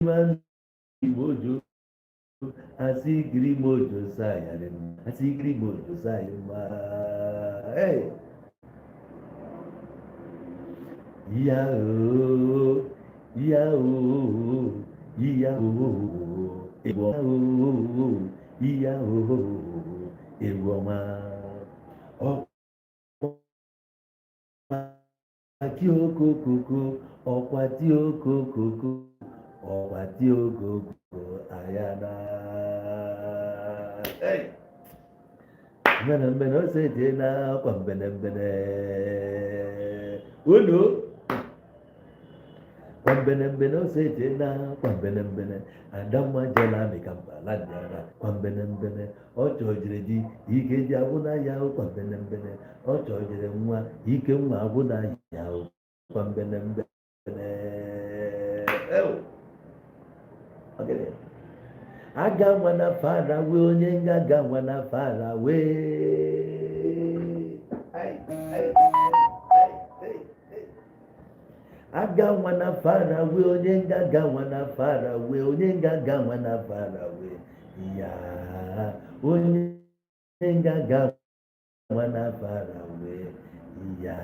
mojo asigiri mojo sayare asigiri mojo sayuma hey yao yao yao ewo yao ewo ma ọkwati okokoko ọkwati okokoko ọkwati okokoko ayana hey mbene mbene osete na kwa mbene mbene uno kwa mbene mbene osete na kwa mbene mbene adamma jela mikambala nyara kwa mbene mbene ọchọjere di ike ji abụna ya kwa mbene mbene ọchọjere nwa ike nwa abụna ya kwa mbene mbene okay. Aga nwana fara we onye ngaga nwana fara we aga nwana fara we onye ngaga nwana fara we onye ngaga nwana fara we ya onye ngaga nwana fara we ya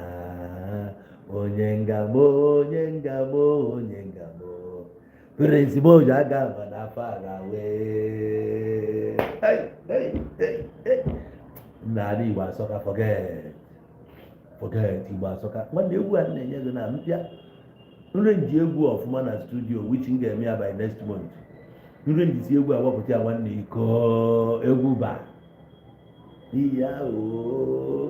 onye ngamo onye ngamo onye ngamo Prince Mojo aga nwana fara we Nani Igbo Asọka forget Igbo Asọka nwanne egwu a na-enye gị na mpịa nre nji egwu ọfụma na studio which m ga-eme ya by next month nre njisi egwu a wepụta ya nwanne iko egwu ba iya o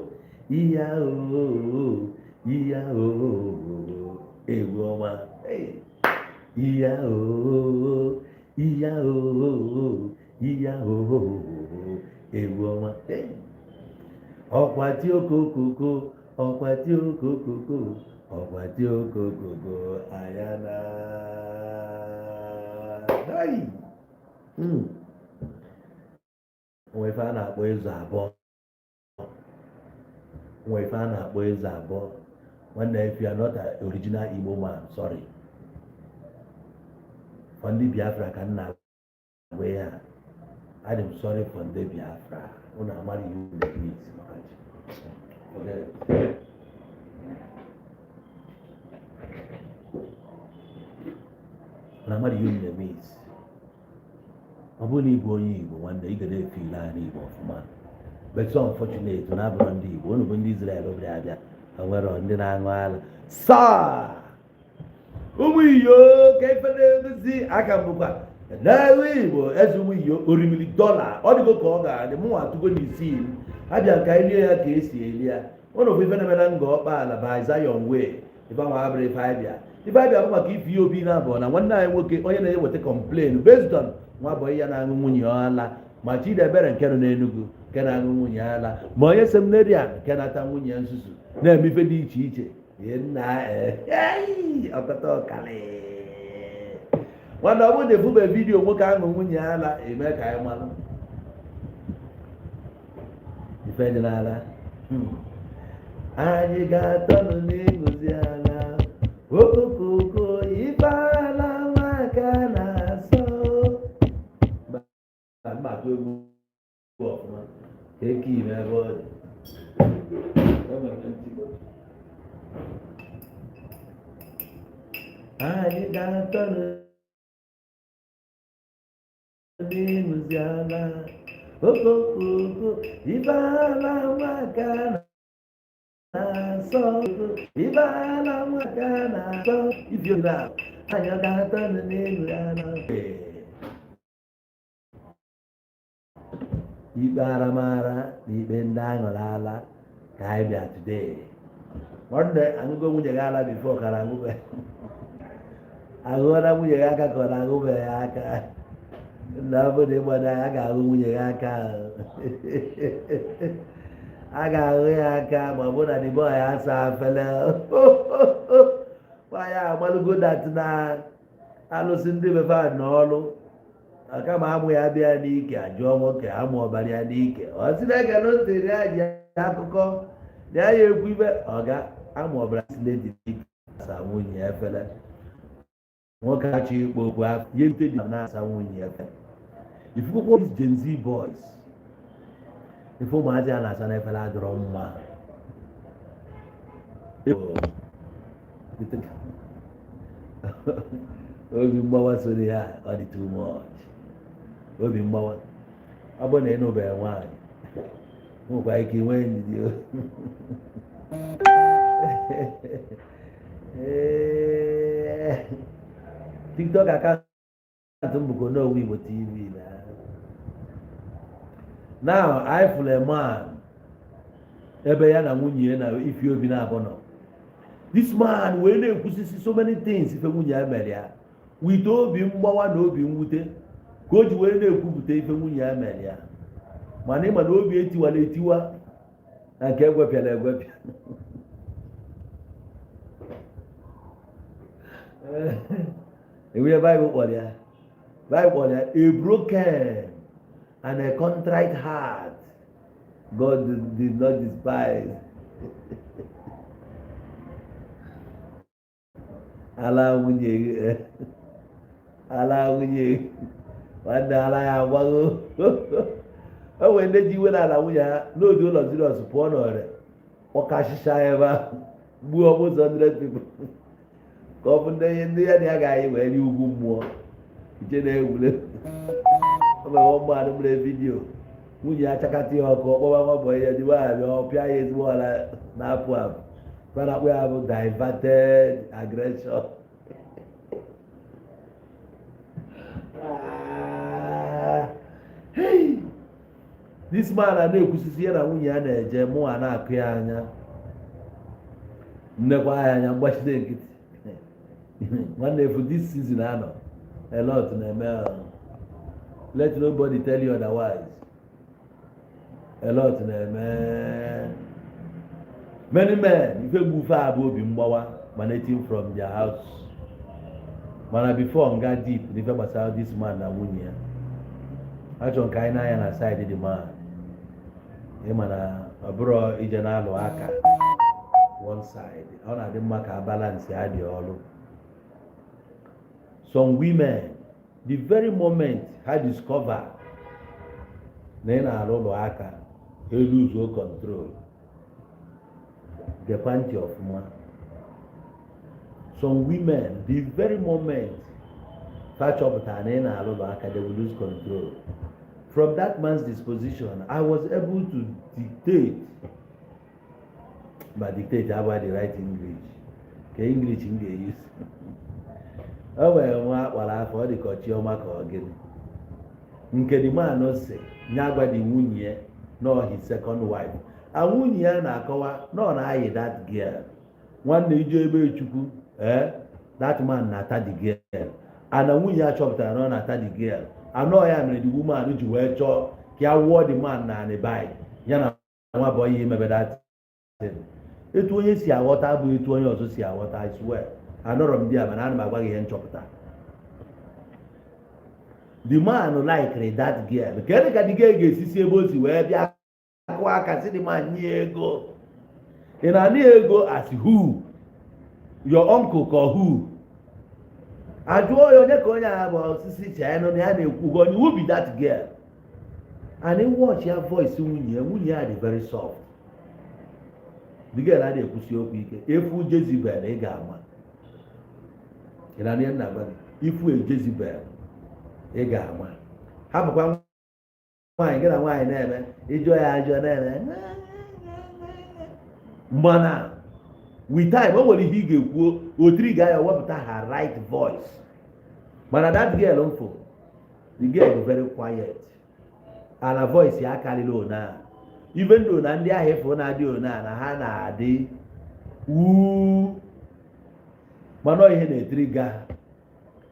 egwu ọma iya o egwu ọma ọkwati okokoko ọkwati okokoko ọkwati okokoko ayana nwefe a na-akpọ eze abụọ nwanne if you are not an original Igbo man sorry for ndị Biafra ka nna agwa ya I'm sorry for ndị Biafra unu amara iwu na-emeet na mmadụ ihe na-emeet ọ bụrụ na ịbụ onye Igbo nwanne ị ga na-efe ile anya Igbo ọfụma but so unfortunate na abụrụ ndị Igbo unu bụ ndị Israel obodo abịa nwere ndị na-aṅụ ala saa ụmụ iyo ka ife na-edozi aka mbụkwa n'elu Igbo eze ụmụ iyo orimiri dọla ọ dịgo ka ọ ga-adị mụnwa atụgo n'isi abịa ka anyị lie ya ka esi eli ya ụlọ bụ ife na-emena nga ọkpa ala by Zion way ife ahụ abụrụ ife abịa bụ maka ife ihe obi na-abụọ na nwanne anyị nwoke onye na-eweta complain based on nwa bọyị ya na-aṅụ nwunye ọla ma Chidebere nke nọ n'Enugu nke na-aṅụ nwunye ala ma onye seminarian nke na-ata nwunye nsusu na-eme ife dị iche iche ọkọta ọkali nwanne ọ bụrụ na efube vidiyo nwoke aṅụ nwunye ala eme ka anyị malụ ife dị n'ala anyị ga-atọnụ n'ịṅụzi ala okokoko ife ala nwaka na-asọ mgbakọ egwu ọfụma ka eke ime ebe ọ dị anyị ga-atọnụ n'ịṅụzi ala okokoko ife ala nwaka na-asọ ife ala nwaka na-asọ ifi obi ahụ anyị ga-atọnụ n'ịṅụzi ala ikpe aramara na ikpe ndị aṅụrụ ala ka anyị bịa today nwanne aṅụgo nwunye gị ala bifo kara aṅụbe aṅụọla nwunye gị aka ka ọ na-aṅụbe ya aka na obodo ịgbado a ga-ahụ nwunye ya aka a ga-ahụ ya aka ma ọ bụ na dịbọ ya asa afele ya agbalụgo dat na alụsị ndị befe n'ọlụ kama amụ ya bịa n'ike ajụọ nwoke amụ ọbara ya n'ike ọ sị na ege n'otere aji akụkọ na ya ekwu ibe ọga amụ ọbara siledi n'ike asa nwunye ya efele nwoke achọ ikpo okwu afọ ihe nte dị na-asa nwunye ya ifukwukwo these Gen Z boys ife ụmụazị a na-asa n'efere adịrọ mma obi mgbawa soro ya ọ dị too much obi mgbawa ọ bụrụ na ịnụbeghị nwaanyị nwekwa ike nwee ndidi TikTok akaụntụ m bụkwa n'Owu Igbo TV now I fụrụ a man ebe ya na nwunye ya na ifi obi na-abụ nọ this man wee na-ekwusisi so many things ife nwunye ya mere ya wite obi mgbawa na obi mwute ka o ji wee na-ekwupụta ife nwunye ya mere ya mana ịma na obi etiwala etiwa na nke egwepịara egwepịa ewuye Bible kpọrọ ya a broken and a contrite heart God did not despise. ala nwunye nwanne ala ya agbago o nwere ndị ji iwe n'ala nwunye ha n'oge ụlọ Zirọs pụọ n'ọrịa ọkachịcha ebe ahụ gbuo ọbụzọ 100 people ka ọ bụ ndị ya na ya ga-anyị wee rie ugwu mmụọ iche na-ewule ọmere mmadụ mere vidiyo nwunye ya chakata ya ọkụ ọkpọba nwabọ ya ji waabịa ọpịa ya ezigbo ọla na-apụ apụ mana akpụ ya bụ diverted aggression hey this man a na-ekwusisi ya na nwunye ya na-eje mụ a na-akụ ya anya nnekwa ya anya mgbachite nkịtị nwanne efu this season anọ a lot na-eme let nobody tell you otherwise a lot na-eme many men ife gbufe abụ obi mgbawa emanating from their house mana before nga deep n'ife gbasara this man na nwunye ya achọ nke anyị n'anya na side the man ịma na ọ bụrụ ije na-alụ aka one side ọ na-adị mma ka balance ya dị ọlụ some women the very moment ha discover na ị na-alụ ụlọ aka ha lose control the panty ọfụma some women the very moment ha chọpụtara na ị na-alụ ụlọ aka they will lose control from that man's disposition I was able to dictate but dictate about the right English ka English m ga-use o nwere nwa akpara afọ ọ dị ka Chioma ka ọ gịnị nke the man si nye agwadi nwunye ya nọ his second wife nwunye ya na-akọwa na ọ na-ayị that girl nwanne ije ebe Chukwu that man na-ata the girl ana nwunye ya chọpụtara na ọ na-ata the girl anọ ya mere the woman ji wee chọọ ka ya wụọ the man na anibai ya na nwa bụ ihe imebe that thing etu onye si aghọta bụ etu onye ọzọ si aghọta I swear anọrọ m di ya mana ana m agwa gị ihe nchọpụta the man likere that girl kedụ ka the girl ga-esisi ebe o si wee bịa akụ aka si the man nye ego ị na-anị ego as who your uncle ka who ajụọ ya onye ka onye a bụ osisi china na ya na-ekwu gị onye who be that girl and in watch ya voice nwunye ya dị very soft the girl a na-ekwusi okwu ike efu Jezebel ị ga-ama ị na-anị ya na-agwa gị ifu Jezebel ị ga-ama hapụkwa nwaanyị gị na nwaanyị na-eme ịjụọ ya ajụọ na-eme mana with time o nwere ihe ị ga-ekwu otiri ga ya wepụta her right voice mana that girl mfo the girl is very quiet and her voice ya karịrị ona even though na ndị ahụ ifo na-adị ona na ha na-adị wuu mana ihe na-etiri ga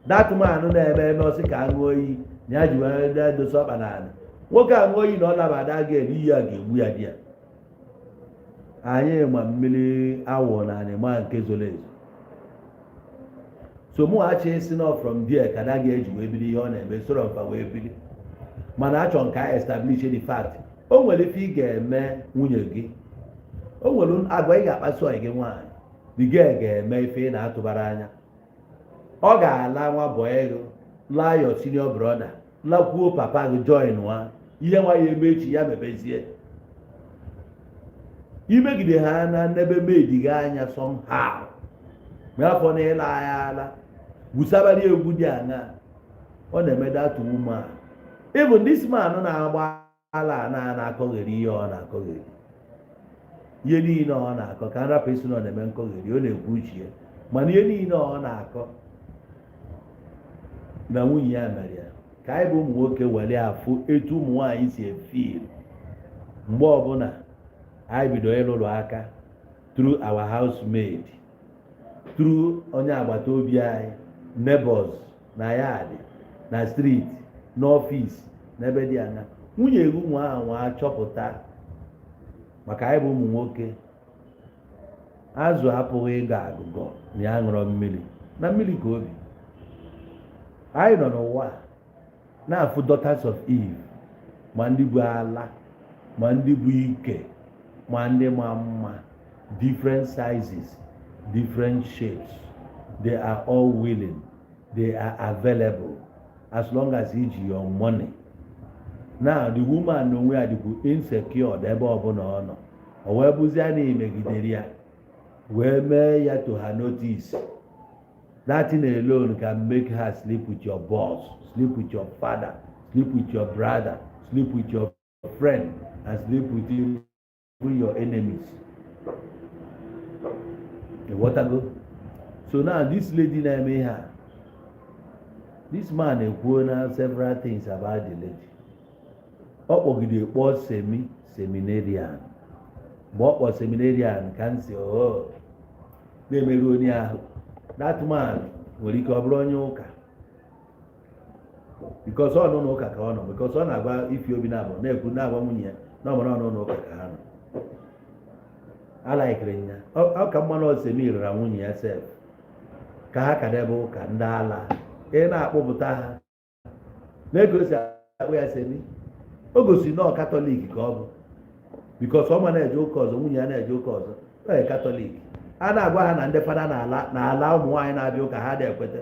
that man na-eme eme ọsị ka aṅụ oyi na ya ji wee dosa ọkpa n'ala nwoke aṅụ oyi na ọ nabata girl iyi ya ga-egbu ya di ya anyị ma mmiri awọ na anịma nke zoro ezo so mụ achị si na from there ka da ga-eji wee biri ihe ọ na-eme soro mfa wee biri mana achọ nke a establish the fact o nwere ife ị ga-eme nwunye gị o nwere agwa ị ga-akpasu gị nwaanyị the girl ga-eme ife ị na-atụbara anya ọ ga-ala nwa bọị laa your senior brother lakwuo papa gị join nwa ihe nwa ya eme echi ya mebezie imegide ha na n'ebe medi gị anya somehow ma afọ na ịla ya ala gwusabara egwu dị anya ọ na-eme that woman even this man na-agba ala na-akọgheri ihe ọ na-akọgheri ihe niile ọ na-akọ ka nrapụ isi na ọ na-eme nkọgheri ọ na-ekwu uche ya mana ihe niile ọ na-akọ na nwunye ya mere ya ka anyị bụ ụmụ nwoke were afụ etu ụmụ nwaanyị si efil mgbe ọbụla anyị bido ịlụrụ aka through our housemaid through onye agbata obi anyị neighbors na yard na street n'ọfịs n'ebe dị anya nwunye egwu nwa ahụ achọpụta maka anyị bụ ụmụ nwoke azụ apụghị ịga agụgọ na ya ṅụrụ mmiri na mmiri ka obi anyị nọ n'ụwa na-afụ daughters of Eve ma ndị bụ ala ma ndị bụ ike ma ndị ma mma different sizes different shapes they are all willing they are available as long as iji your money. Now the woman onwe ya dịkwu insecure ebe ọbụla ọ nọ o wee bụzie na imegidere ya wee mee ya to her notice. That thing alone can make her sleep with your boss, sleep with your father, sleep with your brother, sleep with your friend, and sleep with your enemies. The water go. So now this lady named her. This man has several things about the lady. Ọ kpọgide seminarian. But ọ seminarian can say, oh, na-emerụ onye ahụ. That man nwere ike ọ bụrụ onye ụka. Because ọ nọ n'ụka ka ọ nọ. Because ọ na-agwa ifi obi na-abụ na-ekwu na-agwa nwunye ya na ọ nọ n'ụka ka ha nọ. Alaikere ya. Ọ ka mmanụ osemi rara nwunye ya sef. Ka ha kadebe ụka ndị ala. Ị na-akpọpụta ha. Na-egosi akpụ ya semi. O gosi na ọ katọlik ka ọ bụ. Because ọ ma na-eje ụka ọzọ nwunye ya na-eje ụka ọzọ. Ọ bụ katọlik. A na-agwa ha na ndị fada na-ala ụmụ nwaanyị na-abịa ụka ha na-ekweta.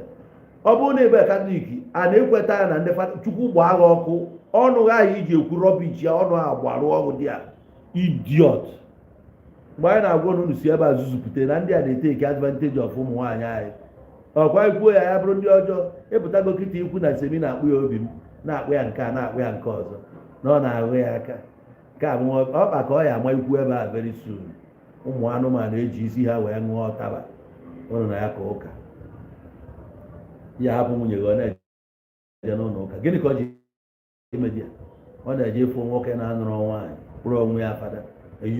Ọ bụrụ na ebe katọlik a na-ekweta ya na ndị fada Chukwu gbaa ha ọkụ ọnụ ha iji ekwu rọbichi ya ọnụ ha gbarụ ọgwụ dị ya idiot. Mgbe anyị na-agwa unu si ebe a zuzupụta na ndị a na-eteki advantage of ụmụ nwaanyị anyị. Ọkwa ikwuo ya ya bụrụ ndị ọjọọ epụtago kịta ikwu na semi na-akpụ ya obi m na-akpụ ya nke a na-akpụ ya nke ọzọ na ọ na-ahụ ya aka nke a bụ ọkpa ka ọ ya ama ikwu ebe a very soon. Ụmụ anụmanụ eji isi ha wee ṅụọ ọtaba ụnụ na ya ka ụka ya hapụ nwunye gị ọ na-eje n'ụlọ ụka gịnị ka ọ ji emeji ya ọ na-eje ịfụ nwoke na-anụrụ nwaanyị kpụrụ onwe ya fada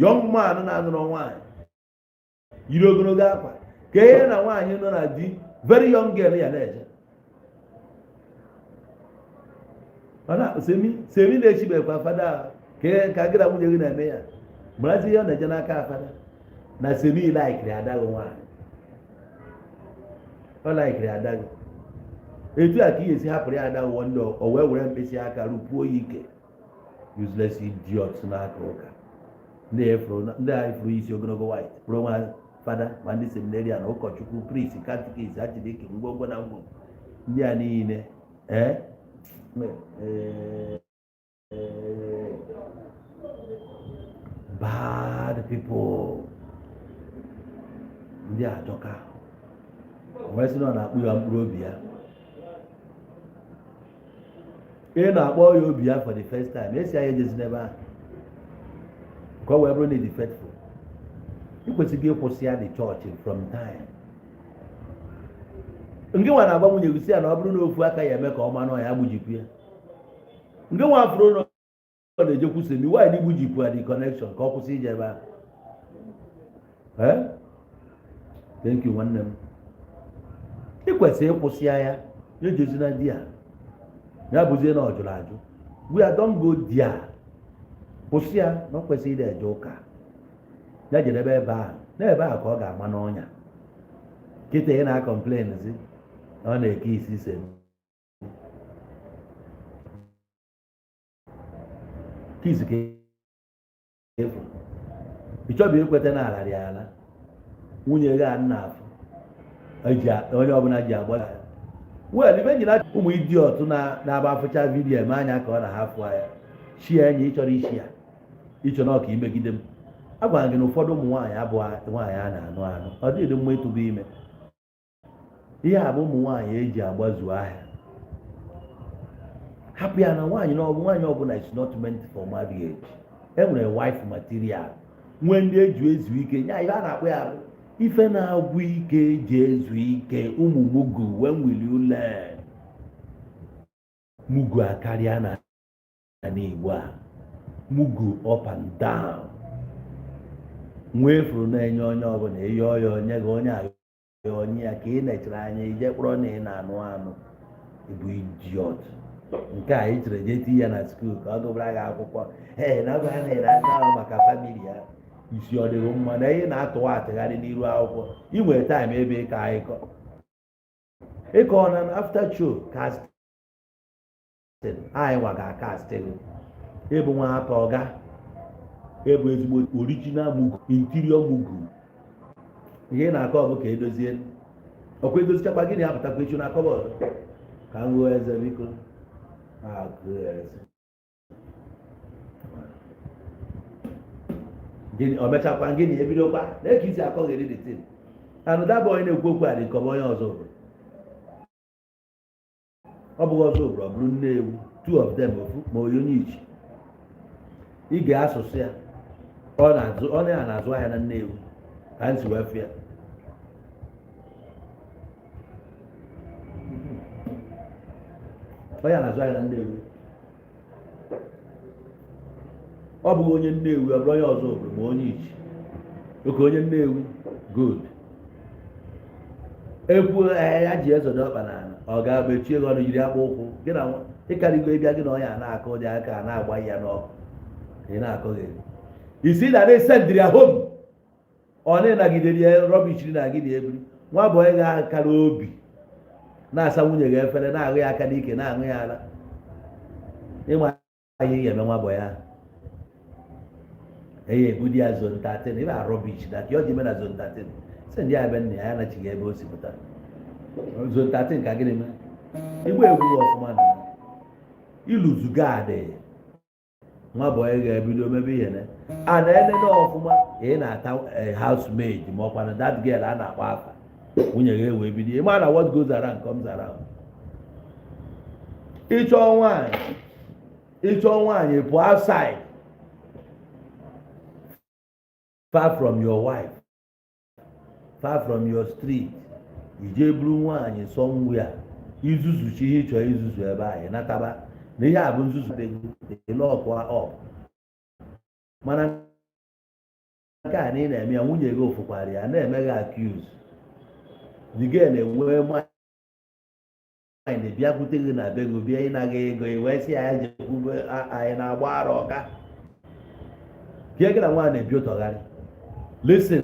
young man na-anụrụ nwaanyị yiri ogologo akwa ka ihe na nwaanyị nọ na di very young girl ya na-eje semi na-echibekwa fada ka gị na nwunye gị na-eme ya marazi ihe ọ na-eje n'aka fada na semi laikiri adaghị nwaanyị ọ laikiri adaghị etu a ka ihe esi hapụrụ ya adaghị ndị o wee were mkpịsị aka rụpuo ya ike useless idiots n'aka ụka ndị a ifuru isi ogologo white bụrụ nwa fada ma ndị seminarian ụkọchukwu priest katikist achidike ngwongwo na ngwongwo ndị a niile bad people ndị ajọka wee sị na ọ na-akpụ ya mkpụrụ obi ya ị na-akpọ ya obi ya for the first time esi anya ejezi n'ebe ahụ ka ọ wee bụrụ na ịdị faithful ị kwesịrị ịkwụsị ya the church from time nke nwa na-agba nwunye gosi ya na ọ bụrụ na ofu aka ya eme ka ọ ma nọ ya gbujipụ ya nke nwa afụrụ na ọ na-ejekwu semi nwaanyị gbujipụ ya the connection ka ọ kwụsị ije ebe ahụ thank you nwanne m ị kwesịrị ịkwụsị ya ejezi na di ya bụzie na ọ jụrụ ajụ we don't go there kwụsị ya na ọ kwesịrị ide eje ụka ya jere ebe ahụ n'ebe ahụ ka ọ ga-ama n'ọnya kịta ị na-akọmplenzi na ọ na-eke isi semi kizi ka efu ị chọbụ ikweta na alarị ala nwunye gị a nna afọ onye ọbụla ji agba well ibe nyina ụmụ idiot na-aba afụcha vidiyo eme anya ka ọ na-ahafụ ya shie enyi ịchọrọ isi ya ịchọ na ọka imegide m agwara gị na ụfọdụ ụmụ nwaanyị abụ nwaanyị a na-anụ anụ ọ dịghị mma ịtụba ime ihe a bụ ụmụ nwaanyị eji agbazu ahịa hapụ ya na nwaanyị ọbụla is not meant for marriage. Enwere wife material nwee ndị eji ezu ike nya ihe a na-akpọ ya bụ ife na-agwụ ike eji ezu ike ụmụ mugu. When will you learn? Mugu akarịa na n'Igbo a mugu up and down nwee furu na-enye onye ọbụla eyi ọya onye gị onye ayọ onye ya ka ị nechere anya ije kpọrọ na ị na-anụ anụ ịbụ idiot. Nke a ị chere je ti ya na skuul ka ọ gụbara gị akwụkwọ na ọgụ ha na-ere aka maka famili ya isi ọ dịghị mma na ihe na-atụwa atịgharị n'iru akwụkwọ ị nwere taịm ebe ịkọ ịkọ na after show casting anyị nwa ga-akasting ịbụ nwa atọ ọga ịbụ ezigbo original mugu interior mugu ihe na-akọ ọ bụ ka edozie ọkwa edozichakwa gịnị apụtakwa echu na kọbọd ka m hụọ eze biko gịnị o mechakwa gịnị ebidokwa na-eke isi akọghịrị dị tin anụ dabụ onye na-ekwu okwu a dị ka ọ bụ onye ọzọ obodo ọ bụghị ọzọ obodo ọ bụrụ Nnewi two of them ofu ma onye ichi ị ga-asụsụ ya ọ na-azụ ahịa na Nnewi ka anyị si wee fịa onye na-azụ ahịa na Nnewi ọ bụghị onye Nnewi ọ bụrụ onye ọzọ obodo ma onye ichi oke onye Nnewi good ekwu ya ji ezodo ọkpa n'ala ọ ga-abechie gị ọnụ jiri akpa ụkwụ gị na ịkarịgo ịbịa gị na onye a na-akụ ụdị aka na-agba ya n'ọkụ ị na-akụghị isi na na-esendịrị ya hom ọ na-enagidere ya rọbish na gị na-ebiri nwa bụ onye ga-akara obi na-asa nwunye gị efere na-aṅụ ya aka n'ike na-aṅụ ya ara ịma ihe ị ga-eme nwa bụ ya eye ebudi ya zone 13 ebe a rọbish na ka ọ ji mee na zone 13 sị ndị abịa nna ya anachighị ebe o si pụta zone 13 ka gịnị mee igbo egwu ọfụma na iluzuga adị nwa bụ onye ga-ebido mebe ihe a na-enene ọfụma ị na-ata housemaid ma ọkwa na that girl a na-akpọ afa nwunye gị ewe bido ịma na what goes around comes around. ịchọ nwaanyị pụọ outside far from your wife far from your street ije buru nwaanyị somewhere izuzuchi ihe ịchọ izuzu ebe anyị nataba na ihe a bụ nzuzu lọkwa ọp mana nke a na ị na-eme ya nwunye gị ofukwara ya na-eme gị accuse the girl na-enwe mind bịakwute gị na be gị bịa ịnaghị ego wee sị ya jekwube anyị na-agba ara ọka ka gị na nwaanyị na-ebi ụtọgharị listen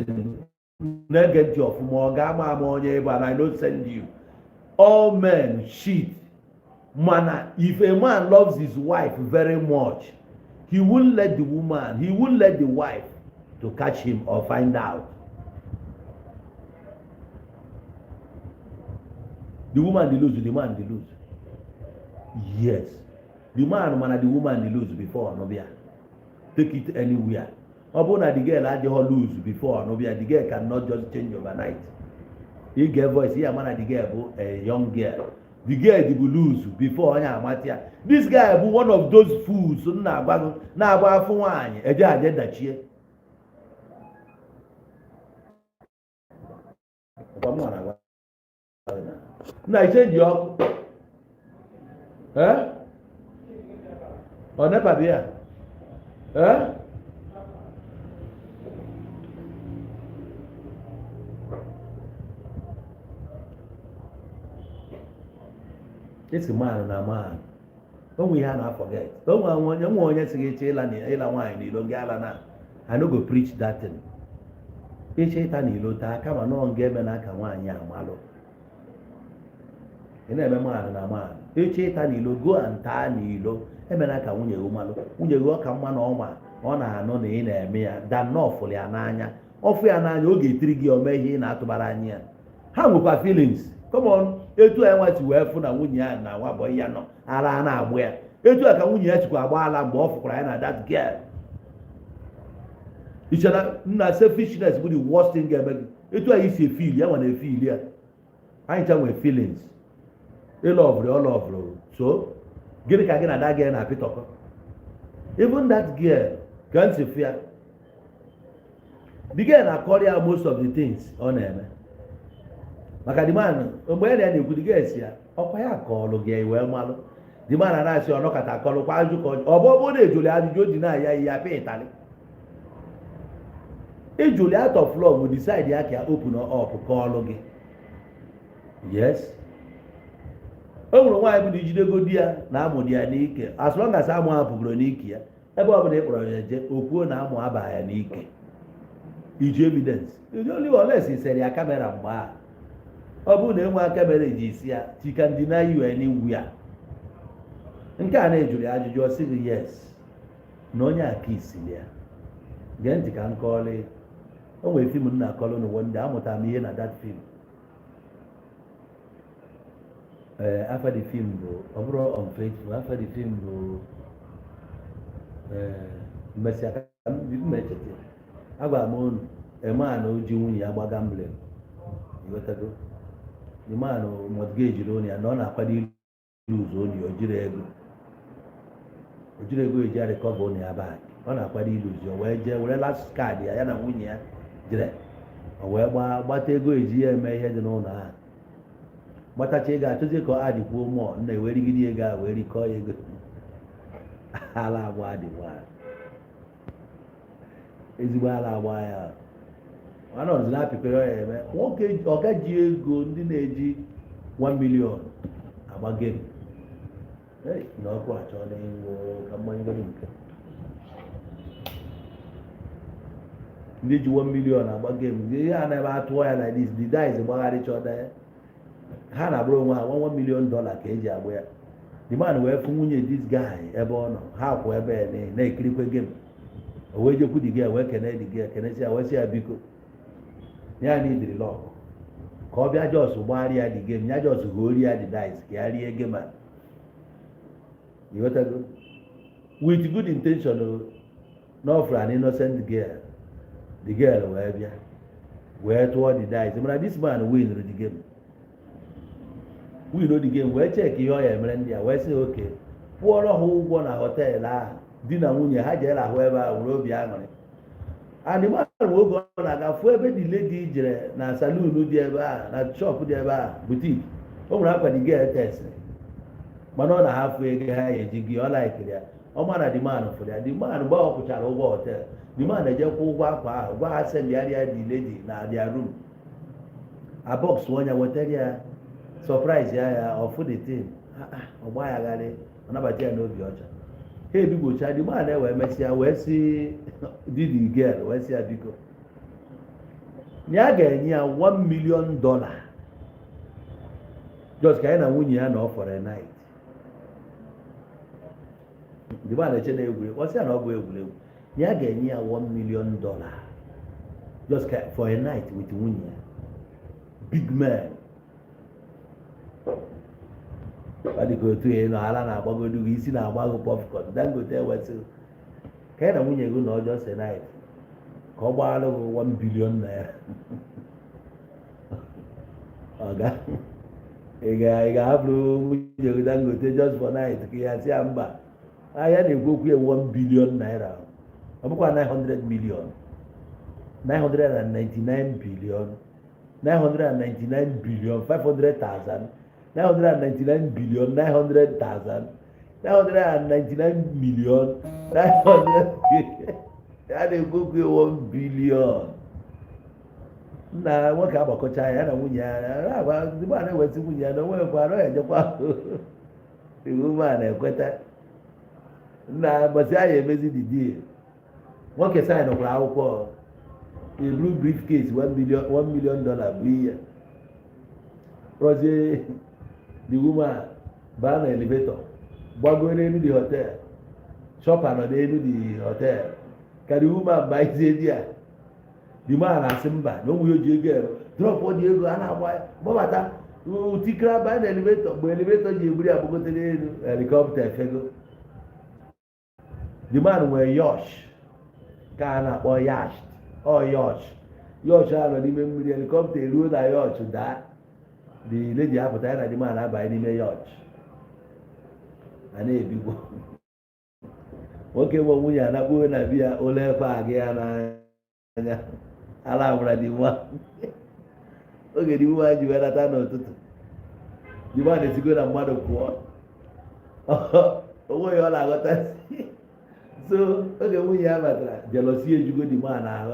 na-ege ntị ọfụma ọ ga-ama ama onye ebe and I don't send you all men shit mana if a man loves his wife very much he won't let the wife to catch him or find out. The woman they lose, the man they lose. Yes. The man mana the woman they lose before Nobia. Take it anywhere. Upon the girl had her lose before Nobia, the girl cannot just change overnight. He gave voice here, man the girl, a young girl. The girl they will lose before Matia. This guy was one of those fools, so now about for one, a judge that cheer. Come on, now I change your or never there. It's a man and a man. Don't we have to forget? Don't want you want to get Ela wine, you don't get Alana. I don't go preach that thing. Each eternal, come on, give me a one young malo. Na-eme mmadụ na mmadụ eche ịta n'ilo go and taa n'ilo emena ka nwunye gị ọka mma na ọma ọ na-anụ na ị na-eme ya dan n'ọfụlụ ya n'anya ọ ga-etiri gị ome ihe ị na-atụbara anya ya ha nwekwa feelings come on etu a nwa si wee fụ na nwunye ya na nwa bọyị ya nọ ara na-agbụ ya etu a ka nwunye ya sikwa agba ala mgbe ọ fụkwara ya na that girl. Ichena na selfishness bụ the worst thing ga-eme gị. Etu a isi efili ya nwa na-efili ya anyị ncha nwee feelings ịlọvụrụ ọlọvụrụ so gịnị ka gị na that girl na-apịtọkọ even that girl ka ntị fịa the girl na-akọrọ ya most of the things ọ na-eme maka the man mgbe ya na-ekwu the girl si ya ọkwa ya kọọlụ gị wee malụ the man na-asị ọnọkọta akọlụkwa ajụ ka ọ na-ejuli ajụjụ o ji na-aya ihe apịa ịtalị ejuli out of love will decide ya ka ya open up kọọlụ gị yes o nwere nwaanyị bụ na ijidego di ya na amụ di ya n'ike as long as amụ ha pụgoro n'ike ya ebe ọ bụla ị kpọrọ ya eje okwuo na amụ aba ya n'ike iji evidence only unless isere ya kamera mgbe ahụ ọ bụrụ na enwe kamera eji isi ya she can deny you anywhere nke a na-ejuru ya ajụjụ ọ sị gị yes na onye aka isiri ya gee ntị ka m kọọlị o nwere fim nna akọlụ n'ụwa ndị amụtara m ihe na that film after the film bụ ọ bụrụ unfaithful after the film bụ mmesi aka m echeta agwara m unu ema na oji nwunye ya gbaga mble iwetago iman mortgage loan ya na ọ na-akwado ilu ụzọ onye o jiri ego eji arịkọva onye ya bak ọ na-akwado ilu ụzọ wee jee were last card ya na nwunye ya jire o wee gbata ego eji ya eme ihe dị n'ụlọ ahụ gbatacha ego achọzi ka ọ adịkwuo mụọ nna ewerigide ego a wee rikọọ ya ego ala agba adịkwa ezigbo ala agba ya mana ọzọ na-apịpere ya eme nwoke ọga ji ego ndị na-eji 1 million agba game na ọkụ achọ n'ihu ka mmanyegoro nke ndị ji 1 million agba game ihe a na-ebe atụọ ya na this the dice gbagharịcha ọda ya ha na-abụrụ onwe ha $1 million ka eji agba ya the man wee fụ nwunye this guy ebe ọ nọ ha kwụ ebe na-ekirikwe game o wee jekwu di gị wee kene di gị kenesi ya wee sị ya biko ya na idiri lọkụ ka ọ bịa jos gbagharịa ya di game ya jos ghoori ya di dice ka ya rie game a iwetago with good intention na offer an innocent girl the girl wee bịa wee tụọ the dice mana this man win the game win the game wee check ihe ọ ya emere ndị a wee sị oke kwụọrọ ha ụgwọ na họteelụ ahụ di na nwunye ha jere ahụ ebe a were obi aṅụrị animal oge ọ na-aga fụ ebe dị lady jere na saloon dị ebe a na shop dị ebe a boutique o nwere akwa dị girl test mana ọ na-ahafụ ego ha eji gị ọ laikiri ya ọ mara the man fụrụ ya the man mgbe ọ kwụchara ụgwọ hotel the man ejekwa ụgwọ akwa ahụ gwa ha sendịarịa dị lady na their room a box onye wetara ya surprise ya ọfụ the thing ọgba ya gharị ọ nabata ya n'obi ọcha ha ebigbocha the man wee mesịa wee si didi girl wee si ya biko na ya ga-enye ya $1 million just ka ya na nwunye ya na ọ for a night the man eche na egwuregwu ọ sị ya na ọ bụ egwuregwu na ya ga-enye ya $1 million just for a night with nwunye ya big man adịka otu ihe nọ ala na-agbagodu gị isi na-agbago popcorn Dangote ewesị ka ya na nwunye gị na ọjọọ se night ka ọ gbara gị $1 billion ọga ị ga-ahapụrụ nwunye gị Dangote just for night ka ya si ya mba ahịa na-ekwu okwu ya $1 billion ọ bụkwa 900 million 999 billion 999 billion 500,000 999 billion 900,000 999 million 900 ya na-ekwu okwu ya $1 billion nna nwoke agbakọcha ya na nwunye ya agba ndị a na-ewetị nwunye ya na onwekwa arọ ejekwa iwu ma na-ekweta nna mbọsị anyị emezi didi nwoke saịn kwara akwụkwọ a blue briefcase $1 million bụ ihe rọzie the woman baa na elevator gbago n'elu the hotel shopper nọ n'elu the hotel ka the woman baa izie di ya the man asị mba na onwe ya ji ego drop ọ dị ego a na-agba gbabata utikra ba na elevator mgbe elevator ji eburu agbagote n'elu helicopter efego the man nwere yosh ka a na-akpọ yash yosh a nọ n'ime mmiri helicopter eruo na yosh daa the lady apụta ya na the man abanye n'ime yosh a na-ebigbo nwoke nwe nwunye anakpuo na biya ụlọ ekwe aga ya n'anya ala gwara dị nwa oge dị nwa ji wee nata n'ụtụtụ dị nwa na-esigo na mmadụ pụọ onweghị ọ na-aghọta so oge nwunye ya batara jelosi ejugo dị nwa na ahụ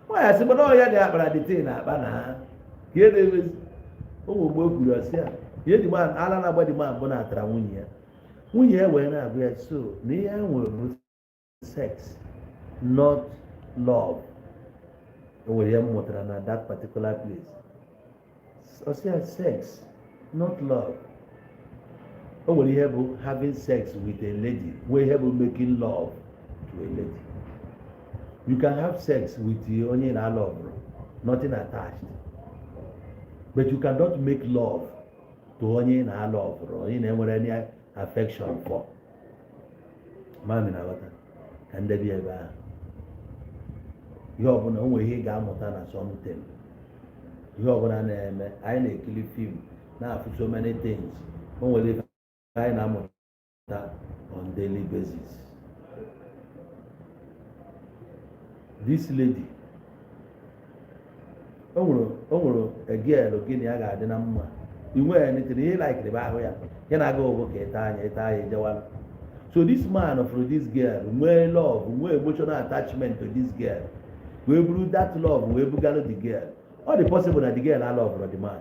nwaanyị asị mana ọya dị akpara dị tii na akpa na ha ka ihe na-emezi ụmụ mgbe o kwuru ọsị ya ihe dị nwa ala na-agba dị nwa mbụ na-atara nwunye ya wee na-abụ ya so na ihe a nwere bụ sex not love o nwere ihe m mụtara na that particular place ọsị ya sex not love o nwere ihe bụ having sex with a lady nwee ihe bụ making love to a lady you can have sex with onye na-alụ ọbụrụ nothing attached but you cannot make love to onye na-alụ ọbụrụ onye na-enwere any affection for mami na ghọta ka ndebi ebe ahụ ihe ọbụla o nwere ihe ị ga-amụta na something ihe ọbụla na-eme anyị na-ekiri film na-afụ so many things o nwere ife anyị na-amụta on daily basis. This lady o nwere egel gịnị ya ga-adị na mma inwe anything ihe like ebe ahụ ya ya na-aga ogo ka ịta anya ejewala so this man for this girl nwee love nwee emotional attachment to this girl wee buru that love wee bugalo the girl all the possible na the girl I love the man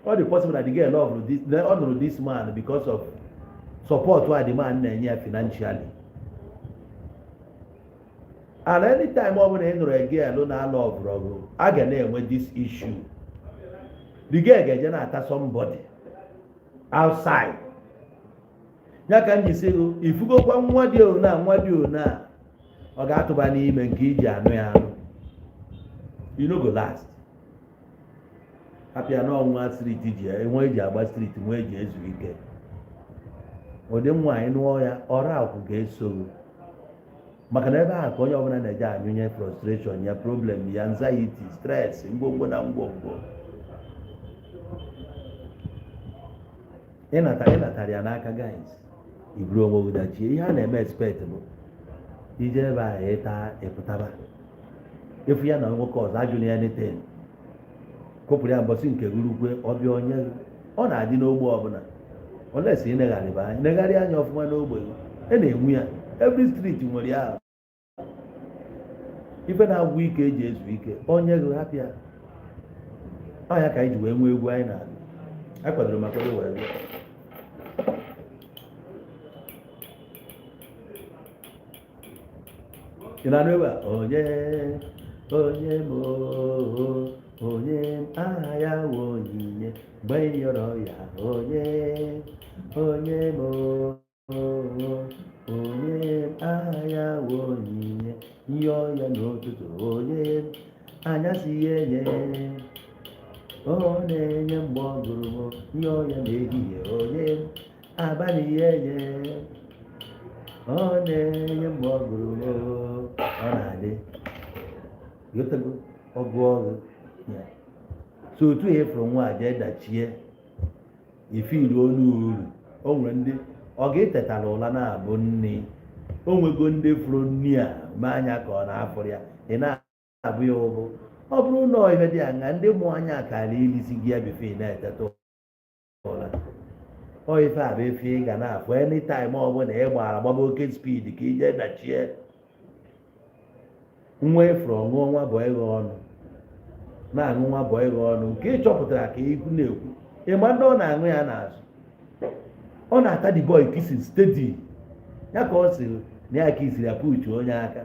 all the possible na the girl love this honor this man because of support why the man na-enye financially and anytime ọ bụla ị nụrụ a girl na love ọgụ a ga na-enwe this issue the girl ga-eje na-ata somebody outside ya ka m ji sị gị ifugokwa nwa dị ona ọ ga-atụba n'ime nke iji anụ ya anụ you no go last apịa n'ọnwa street ji enwe eji agba street nwe eji ezu ike ụdị nwaanyị nụọ ya ọrụ akwụ ga-eso maka na ebe ahụ ka onye ọbụla na-eje anyụnye frustration ya problem ya anxiety stress ngwongwo na ngwongwo ịnatara ya n'aka guys iburu onwe gị dachie ihe a na-eme expect bụ ije ebe ahụ ịta ịpụtaba efu ya na nwoke ọzọ ajụla ya anything kụpụrụ ya mbọsị nke gurukwe ọbịa onye ọ na-adị n'ogbe ọbụla olesi negharị anya ọfụma n'ogbe na-enwu ya every street nwere ya ife na-agwụ ike eji ezu ike onye gị hapụ ya ọ ya ka anyị ji wee nwee egwu anyị na-adị anyị kwadoro maka wee wee ị na-anụ ebe a onye aha ya wụ onyinye mgbe ị yọrọ ya onye aha ya wụ onyinye yọọ ya n'ụtụtụ onye anyasị ya enye ọ na-enye mgbe ọ gụrụ m yọọ ya n'ehihie onye abalị ya enye ọ na-enye mgbe ọ gụrụ m ọ na-adị yotago ọgụ ọrụ ya so otu ihe fụrụ nwa aja dachie ife iru onu uru o nwere ndị ọ ga-etetara ụla na-abụ nne o nwego ndị fụrụ nni a ma anya ka ọ na-afụrụ ya ị na-abụ ya ụbụ ọ bụrụ na ihe dị anya ndị mụ anya kara ilisi gị ya bife na-eteta ụla ọ ife a bụ efe ị ga na-afụ anytime ọ bụla ị gbara gbaba oke speed ka ije dachie nwa efuru ọṅụọ nwa bụ ịghọ ọnụ na-aṅụ nwa bụ ịghọ ọnụ nke ị chọpụtara ka ikwu na-ekwu ịma ndị ọ na-aṅụ ya n'azụ ọ na-ata the boy kissing steady ya ka ọ sịrị na ya kisiri ya puchu onye aka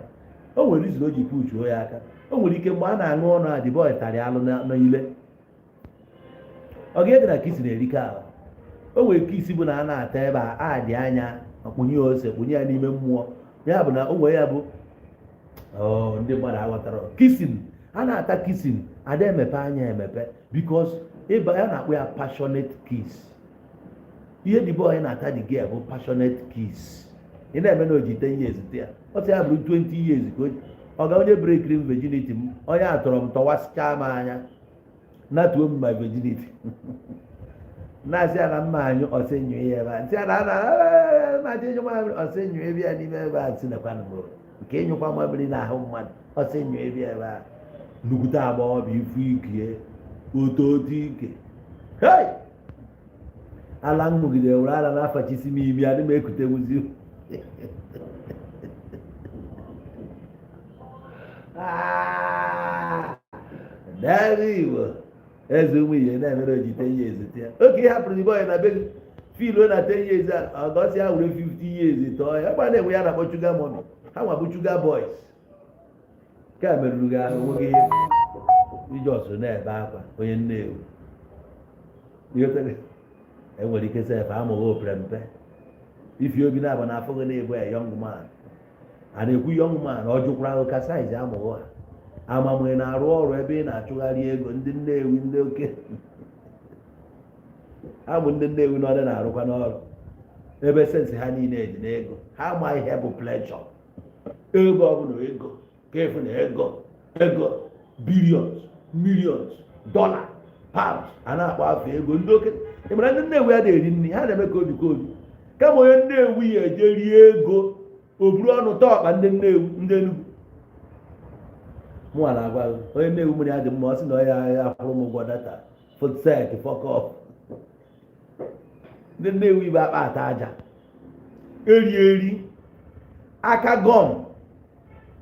o nwere izuru o ji puchu onye aka o nwere ike mgbe a na-aṅụ ọnụ a the boy tarị alụ n'ile ọ ga-ede na kisi na-erike ahụ o nwere kisi bụ na a na-ata ebe a dị anya kpụnye ose kpụnye ya n'ime mmụọ ya bụ na o nwere ya bụ ndị mmadụ aghọtara kisin a na-ata kisin ada emepe anya emepe because ịba ya na-akpọ ya passionate kiss. Ihe the boy na-ata the girl bụ passionate kiss. Ị na-eme na oji 10 years tia ọ sị ya bụrụ 20 years ka ọ ga onye breakiri m virginity m onye atọrọ m tọwasịchaa m anya natuo m my virginity na-asị ya na mma anyụ ọsị nyụọ ya ebe a nsị ya na ajụjụ mamịrị ọsị nyụọ ebe ya n'ime ebe a sị nakwa na nke ịnyụkwa mamịrị n'ahụ mmadụ ọsị nyụọ ebe ebe a nukwute agbọghọbịa ifu ike otu ike hei ala m mụgide were ala na-afachisi m imi adị m ekutenwuzi Dari Igbo eze ụmụ ihe na-emere oji 10 years tia oke ihe hapụrụ igbo na be filu na 10 years a ọgọsi ya were 50 years tọọ ya gba na-enwe ya na-akpọ chuga mọmi ha nwa bụ chuga boys ka merụrụ gị ahụ nwoke ihe iji ọsụ na-ebe akwa onye nnewu enwere ike sef amụghị opere mpe ifi obi na-aba na afọ gị na-ebu ya young man a na-ekwu young man ọ jụkwara ahụ ka saizi amụghị ha amamụghị na-arụ ọrụ ebe ị na-achụgharị ego ndị nnewi ndị oke amụ ndị nnewi na ọdị na-arụkwa n'ọrụ ebe sensi ha niile dị n'ego ha ama ihe bụ plejọ ego ọbụla ego ka efu na ego billions millions dollar pounds a na-akpọ afọ ego ndị oke ịmara ndị nnewi a na-eri nri ha na-eme ka obi kama onye nnewi ya eje rie ego o buru ọnụ tọọkpa ndị nnewi ndị Enugu mụnwa na-agwa onye nnewi mmiri adị mma ọ sị na ọ ya akwụrụ m ụgwọ data fotsek fọkọp ndị nnewi bụ akpa ata aja eri aka gọm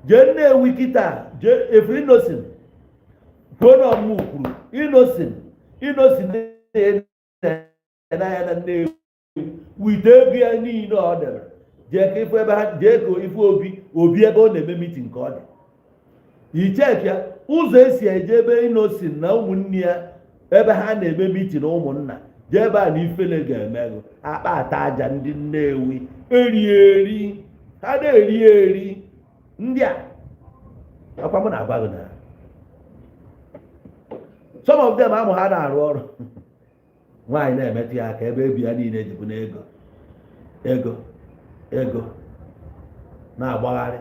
jee nnewi kịta jee efu inosin bonom kwuru inosin na-anya na nnewi wite ego ya niile ọ dere jee ka ifu ebe ha jee ka ifu obi ebe ọ na-eme mitin ka ọ dị icheki ya ụzọ esi eje ebe inosin na ụmụnne ya ebe ha na-eme mitin ụmụnna jee ebe a na ifele ga-emego akpa ata aja ndị nnewi eri ha na-eri ndị a akwa m na-agwa gị na some of them amụ ha na-arụ ọrụ nwaanyị na-emetụ ya aka ebe ebi ya niile jibu n'ego ego na-agbagharị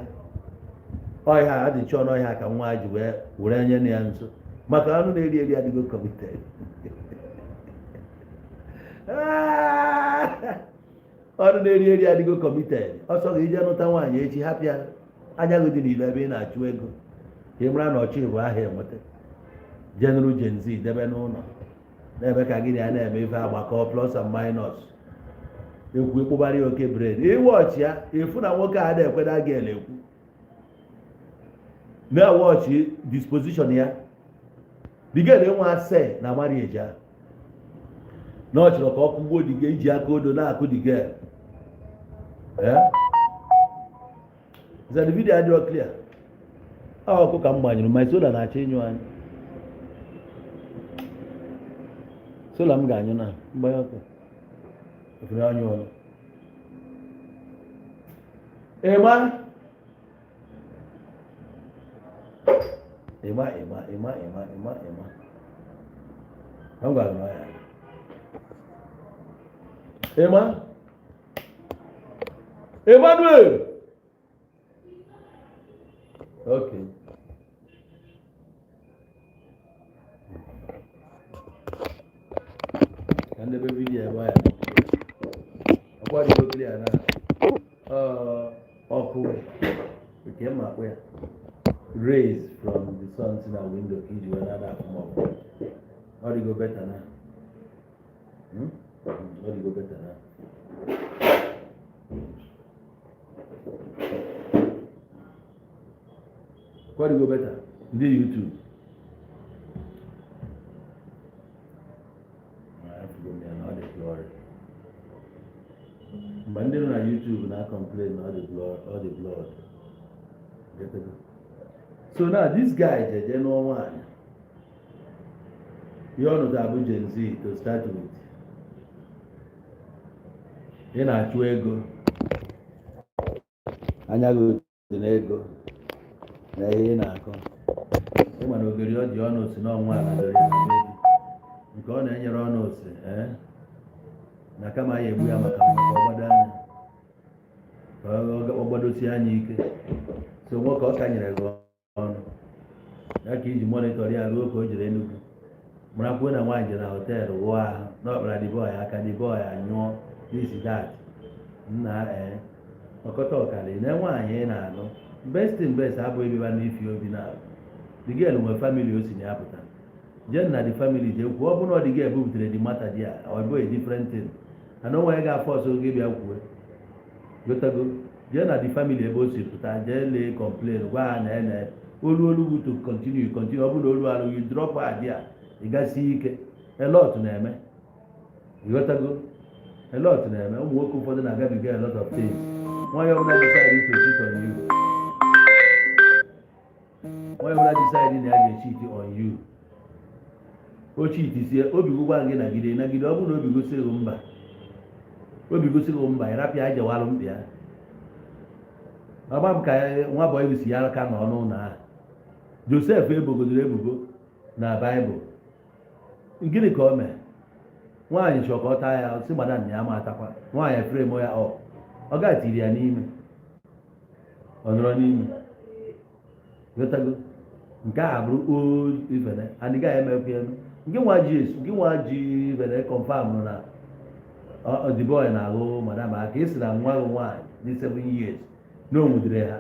ọhịa adịcha ọnụ ọhịa ka nwa ji were nye na ya nso maka anụ na-eri adịgo committed ọnụ na-eri adịgo committed ọsọ ga ije nụta nwaanyị echi hapịa anya gị dị n'ile ebe ị na-achụ ego ka ị mara na ọchị bụ aha enweta jenụrụ Gen Z debe n'ụlọ na-eme ka gị na ya na-eme ife agbakọ plus and minus ekwu ekpụbara ya oke bred iwọchị ya efu na nwoke a na-ekweda gị ekwu na-ewọchị disposition ya digel enwe ase na marriage a na ọ chọrọ ka ọ kụgbuo dige iji aka odo na-akụ digel the video adịrọ clear ọkụ ka m gbanyụrụ my soda na-achọ ịnyụ anyị sola m ga-anyụ na mgbanye ọkụ efere anyụ ọnụ ịma I'm going to Emma? Emmanuel! Okay. And the baby here, why? What do you clear now? Cool. We came up where? Rays from the sun in our window, give you another form of. How do you go better now? How do you go better now? What do you go better? Did YouTube? I have to go there now. The glory. But then on YouTube, now complain all the blood. So now this guy, the general one, you all know that Abu Gen Z to start with. Then I chew ego. Anya go to ego. Na ihe na-akọ ịma na ogiri ọ dị ọnụ si n'ọnwa ala dọrọ ya nke ọ na-enyere ọnụ ose na kama ya egbu ya maka mma ka ọ gbado anya ka ọ gbadosie anya ike so nwoke ọ ka nyere gị ọnụ ya ka iji monitọrọ ya ruo ka o jere Enugu marakwuo na nwaanyị jere na họteelụ wụọ ahụ n'ọkpara dibọị aka dibọị anyụọ n'isi dat nna ọkọta ọkara na nwaanyị ị na-anụ best abụghị ebiba n'ifi obi na the girl nwere family o si na ya pụta jee na the family jee kwuo ọ bụrụ na ọ dị gị ebubutere the matter dị a ọ bụ a different thing ana onwe ya ga-afọ ọsọ oge bịa kwuo gotago jee na the family ebe o si pụta jee lee complain gwa ha na ene olu to continue ọ bụrụ olu alụ you drop adịa ị gasi ike elot na-eme gotago elot na-eme ụmụ nwoke ụfọdụ na-agabiga a lot of things nwaanyị ọbụla decide to cheat on you nwaanyị ọbụla decide na ya ga-cheat on you o chitisie obi gwụgwa gị nagide ọ bụrụ na obi gosighị mba ịrapịa ajewalụ mkpịa ọgba m ka nwa bọyị si ya aka n'ọnụ na Josef ebogodoro ebubo na Baịbụl gịnị ka o mee nwaanyị chọkọta ya si madam ya ma atakwa nwaanyị frem ya ọ ga-atiri ya n'ime ọ nọrọ n'ime gotago nke a bụrụ old ifene and gaghị emekwa elu gị nwa ji ifene confirm na the boy na-alụ madam aka isi na nwa gị nwaanyị dị 7 years na o nwudere ha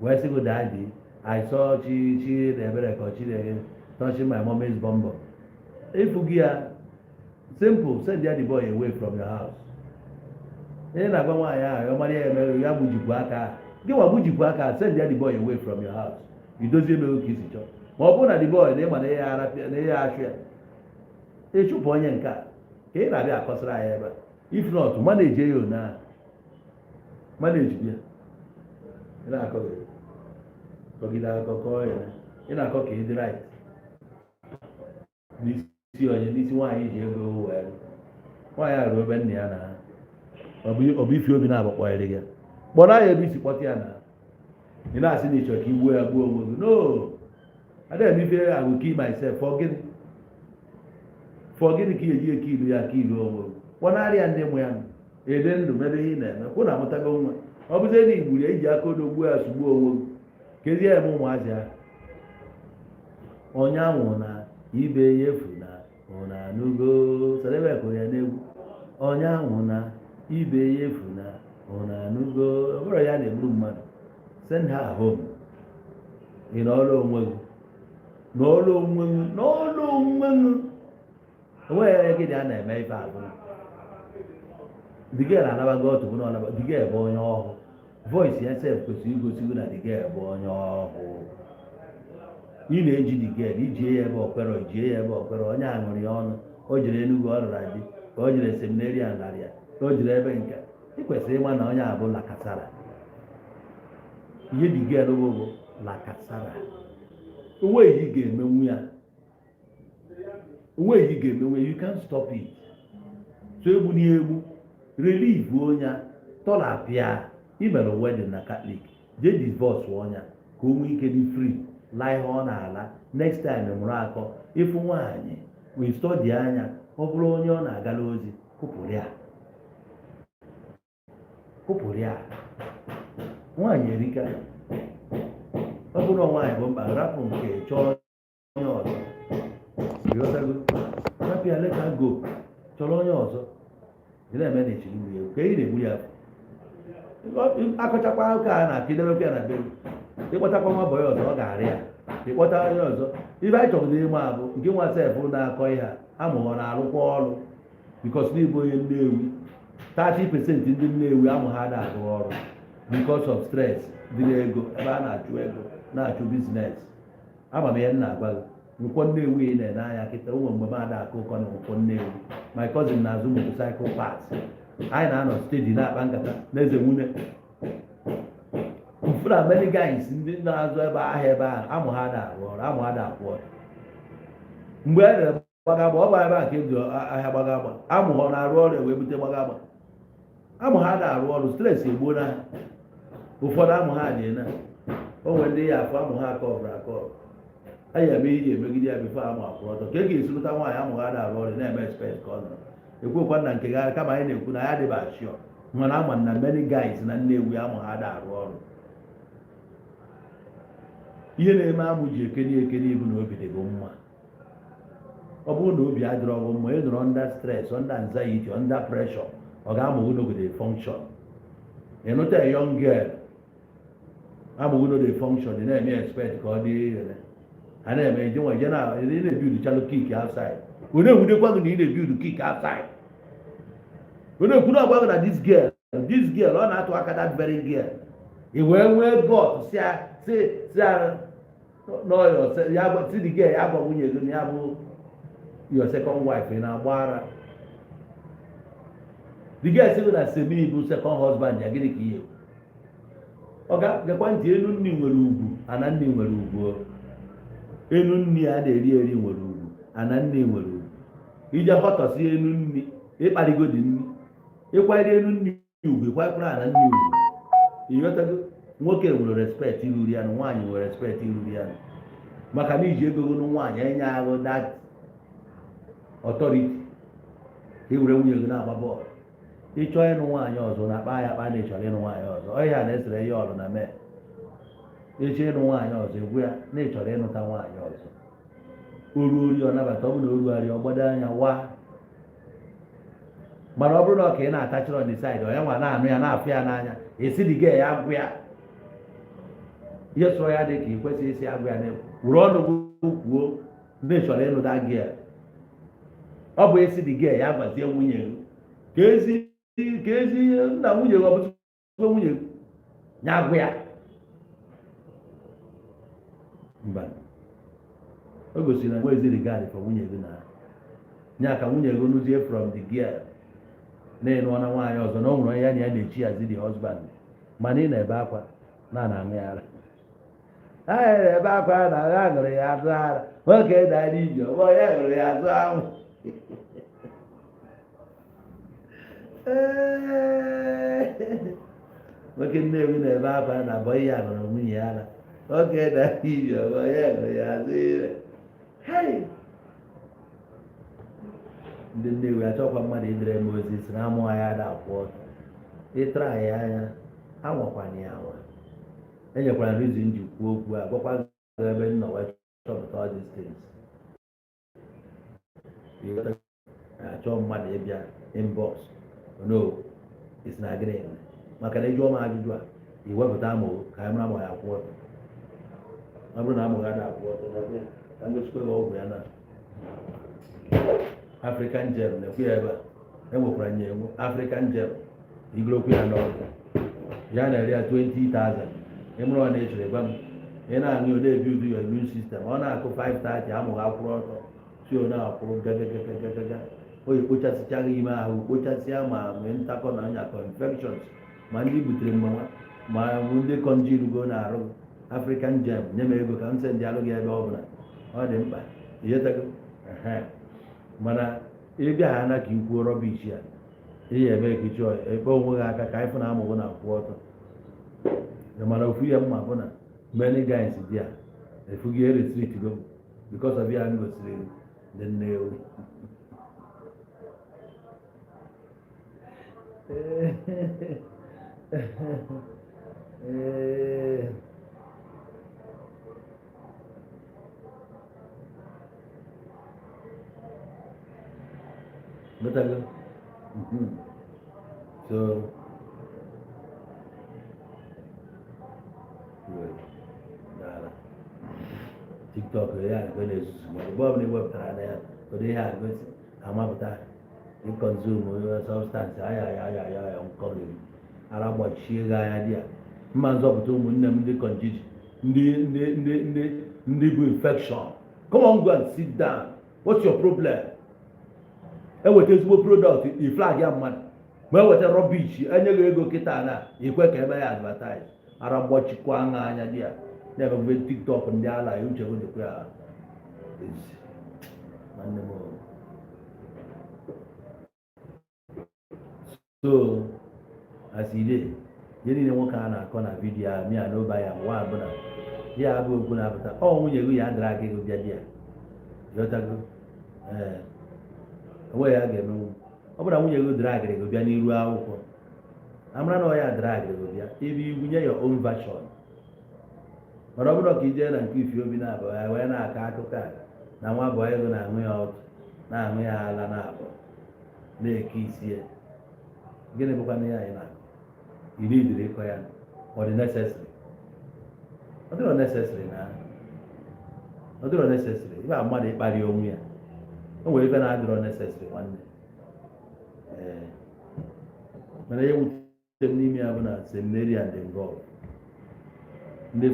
wee sịgo daddy I saw chi ebere ka chi touching my mommy's bumbo ịfụgị ya simple send the boy away from your house ihe na-agwa nwaanyị ahụ ọ mara ya emere ya gbujikwa aka gị nwa gbujikwa aka send the boy away from your house idozie emego ka isi chọọ ma ọ bụrụ na the boy na ịma na ihe achụ ya ịchụpụ onye nke a ka ị na-abịa akọsara anyị ebe if not manage ya na manage ya ị na-akọgide akụkọ ya ị na-akọ ka ị dị right n'isi onye n'isi nwaanyị ji ego wee nwaanyị arụ ebe nna ya na ọ bụ ifi obi na-abakpọrị gị kpọrọ ya ebe isi kpọta ya na ị na-asị na ịchọ ka igbuo ya gbuo onwe gị no adịghị m ife I will kill myself for gịnị ka eji eke ilu ya ka ilu onwe gị kpọnarịa ndị mụ ya ede ndụ mere ihe ị na-eme kwụ na amụtago nwa ọ bụzie na igburu ya iji aka odo gbuo ya sugbuo onwe gị kezie ya eme ụmụazị ya onye anwụ na ibe ya efu na ụna n'ugo serebekụ ya n'egwu onye anwụ na ibe ya efu na ụna n'ugo ọ bụrụ ya na-egburu mmadụ send her home ị n'ọrụ onwe gị onweghị ere gị dị a na-eme ife abụ dịga na-anabago otu bụ na ọnaba dịga ebe onye ọhụụ voice ya sef kwesịrị igosigo na dịga ebe onye ọhụụ ị na-eji dịga ijie ya ebe okwere ijie ya ebe okwere onye aṅụrị ya ọnụ o jere Enugu ọ rụra di ka o jere seminarian narịa ka o jere ebe nke ị kwesịrị ịma na onye abụ lakasara ihe dịga elụgbogo lakasara onweghị ị ga-emenwu ya you can't stop it so egbu n'egbu relieve onye tọrapịa imere wedding na Catholic jee divorce onye ka o nwee ike dị free laa ihe ọ na-ala next time mụrụ akọ ịfụ nwaanyị wee study anya ọ bụrụ onye ọ na-agala ozi kụpụrụ ya nwaanyị erika ọ bụrụ nwaanyị bụ mkpa rapụ nke chọọ onye ọzọ rapụ ya leta go chọrọ onye ọzọ dị na-eme na echiri gburu ya ka ị na-egbu ya akọchakwa ụka a na-akịdebekwa ya na be ịkpọtakwa nwa bọyị ọzọ ọ ga-arị ya ịkpọta onye ọzọ ibe anyị chọrọ n'ime abụ nke nwa sefụ na-akọ ihe amụghọ na-arụkwa ọrụ bikos n'ịbụ onye Nnewi 30% ndị Nnewi amụ ha na-arụ ọrụ because of stress dịrị ego ebe a na-achụ ego na-achụ biznes ama m ihe m na-agwa gị nkwọ Nnewi ị na-ene anya kịta ụmụ mgbe m ada akụ ụkọ na nkwọ Nnewi my cousin na-azụ motorcycle parts anyị na-anọ steedi na-akpa nkata na eze nwunye mfụrụ many guys ndị na-azụ ebe ahịa ebe ahụ amụ ha na-arụ ọrụ amụ ha na-akwụ ọrụ mgbe e rere gbagagba ọ bụ ebe a ka eji ahịa gbagagba amụ ha na-arụ ọrụ wee bute gbagagba amụ ha na-arụ ọrụ stress egbuo na ha ụfọdụ amụ ha dị na o nwere ndị ya afọ amụ ha akọbụrụ anyị eme ihe emegide ya bifo amụ akwụ ọtọ ka e ga-esilụta nwaanyị amụghị ada arụ ọrụ na-eme expect ka ọ nọ ekwekwa na nke gị kama anyị na-ekwu na ya adịba ashọ mana ama na many guys na Nnewi amụghị ada arụ ọrụ ihe na-eme amụ ji ekeni bụ na obi dịgo mma ọ bụrụ na obi adịrọ ọgụ mma ị nọrọ under stress under anxiety under pressure ọ ga-amụghị n'ogode function ịnụta a young girl amụghị n'ogode function dị na-eme expect ka ọ dị ire a na-eme ije nwa ije na-ebild chalụ kik outside onye ewudekwa gị na ị na-ebild kik outside onye ekwuru agwa gị na this girl ọ na-atụ aka that very girl i wee nwee god si the girl ya gwa nwunye gị na ya bụ your second wife ị na-agba ara the girl sị gị na semi bụ second husband ya gịnị ka ihe ọ ga-gekwa ntị elu nni nwere ugwu ana nni nwere ugwu enu nni a na-eri nwere ugwu ana nni nwere ugwu ije họtọsi enu nni ịkparịgo dị nni ịkwanyere enu nni ugwu ịkwanyekwara ana nni ugwu ịghọtago nwoke nwere respect iruri ya na nwaanyị nwere respect iruri ya maka na iji ego gonu nwaanyị enye ahụ that authority ewere nwunye gị na-agba bọọlụ ịchọọ ịnụ nwaanyị ọzọ na akpa ya akpa na ịchọrọ ịnụ nwaanyị ọzọ ọhịa na-esere ya ọrụ na mee ịchọ ịnụ nwaanyị ọzọ egwu ya na ịchọrọ ịnụta nwaanyị ọzọ o ruo ori ọ nabata ọ bụ na o rugharị ọ gbado anya wa mana ọ bụrụ na ọ ka ị na-atachịrị on the side ọ ya nwa na-anụ ya na-afụ ya n'anya esi dị gị ya agwụ ya ihe sụọ ya dị ka ị kwesịrị isi agwụ ya wuru ọnụ kwuo ndị chọrọ ịnụta gị ọ bụ esi dị gị ya gbazie nwunye gị ka ezi nna nwunye gị ọ bụ nwunye gị nya agwụ ya mba o gosiri na nwezi regard for nwunye gị na nya ka nwunye gị nụzie from the girl na-enu ọna nwaanyị ọzọ na ọ nwere onye ya na ya na-echi yazi the husband mana ị na-ebe akwa na-aṅụ ya ara anyị na-ebe akwa na agha ṅụrụ ya azụ ara nwoke dara ije ọgbọ ya ṅụrụ ya azụ anwụ nwoke Nnewi na-ebe akwa na abọ ihe a ṅụrụ nwunye ya ara nwoke dara ije ọgbọ ya ṅụrụ ya azụ ire ndị Nnewi achọkwa mmadụ idere m ozi si na amụ ya ada akwụ ọtọ ịtara anyị anya anwakwana ya anwa enyekwara reason ji kwuo okwu a gwakwa ebe nọ wee chọpụta all these things achọ mmadụ ịbịa inbox no is na gịnị maka na ịjụọ m ajụjụ a iwepụta amụ ka anyị mara amụ ya akwụ ọtọ ọ bụrụ na amụ ya ada akwụ ọtọ ka ngosikwa gị ọgwụ ya na African gem na-ekwu ya ebe a enwekwara nye enwe African gem igolokwu ya n'ọgụ ya na-eri ya 20,000 ịmụrụ ọ na-echere gwa m ị na-aṅụ ode build your immune system ọ na-akụ 5:30 amụghị akwụrụ ọtọ si ọ na-akwụrụ gagagagaga o ekpochasịchaghị ime ahụ kpochasịa ma nwee ntakọ na nyakọ infections ma ndị butere mgbanwa ma ndị konjirugo na-arụ African gem nye m ego ka m sị ndị alụghị ebe ọ bụla ọ dị mkpa ihetago mana ịbịa ha na ka ikwuo rọbish ya ihe ebe ekichi ebe onwe gị aka ka anyị fụ na amụghị na akwụ ọtọ mana ofu ya mma bụ na many guys dị a efughị retreat go because of ya anyị gosiri ndị Nnewi betul so TikTok ya gue nih semua nih web terana ya tadi ya gue sama betul di consume substance ya ongkong ini ala buat sihga ya dia manzo betul mun ndi conjiji ndi bu infection come on go and sit down what's your problem eweta ezigbo product i flag ya mmadụ ma eweta rubbish enye gị ego kịta na ikwe ka ebe ya advertise ara mgbọchikwa aṅa anya dị ya na-ebe TikTok ndị ala ya uche dịkwa ya nwanne m so as e dey niile nwoke a na-akọ na vidiyo a mịa n'ụba ya nwa abụna ya abụ okwu na-apụta ọ nwunye gị ya dara gị bịa di ya ghọtago ee onwe ya ga-emenwu ọ bụrụ na nwunye gị dara agịrị gị bịa n'iru akwụkwọ amara na ọ ya dara agịrị gị bịa ebe iwu nye your own version mana ọ bụrụ ka ijee na nke ifi obi na-abụ ya wee na-akọ akụkọ a na nwa bụ ego na-aṅụ ya ọtụ na-aṅụ ya ala na-abụ na-eke isi ya gịnị bụkwa na ya anyị na-akọ iri idiri ịkọ ya ọ dị necessary ọ dịrọ necessary na ọ dịrọ necessary ibe mmadụ ịkparị onwe ya o nwere ibe na-adịrọ necessary nwanne ee mana ihe nwute m n'ime ya bụ na seminary and involved ndị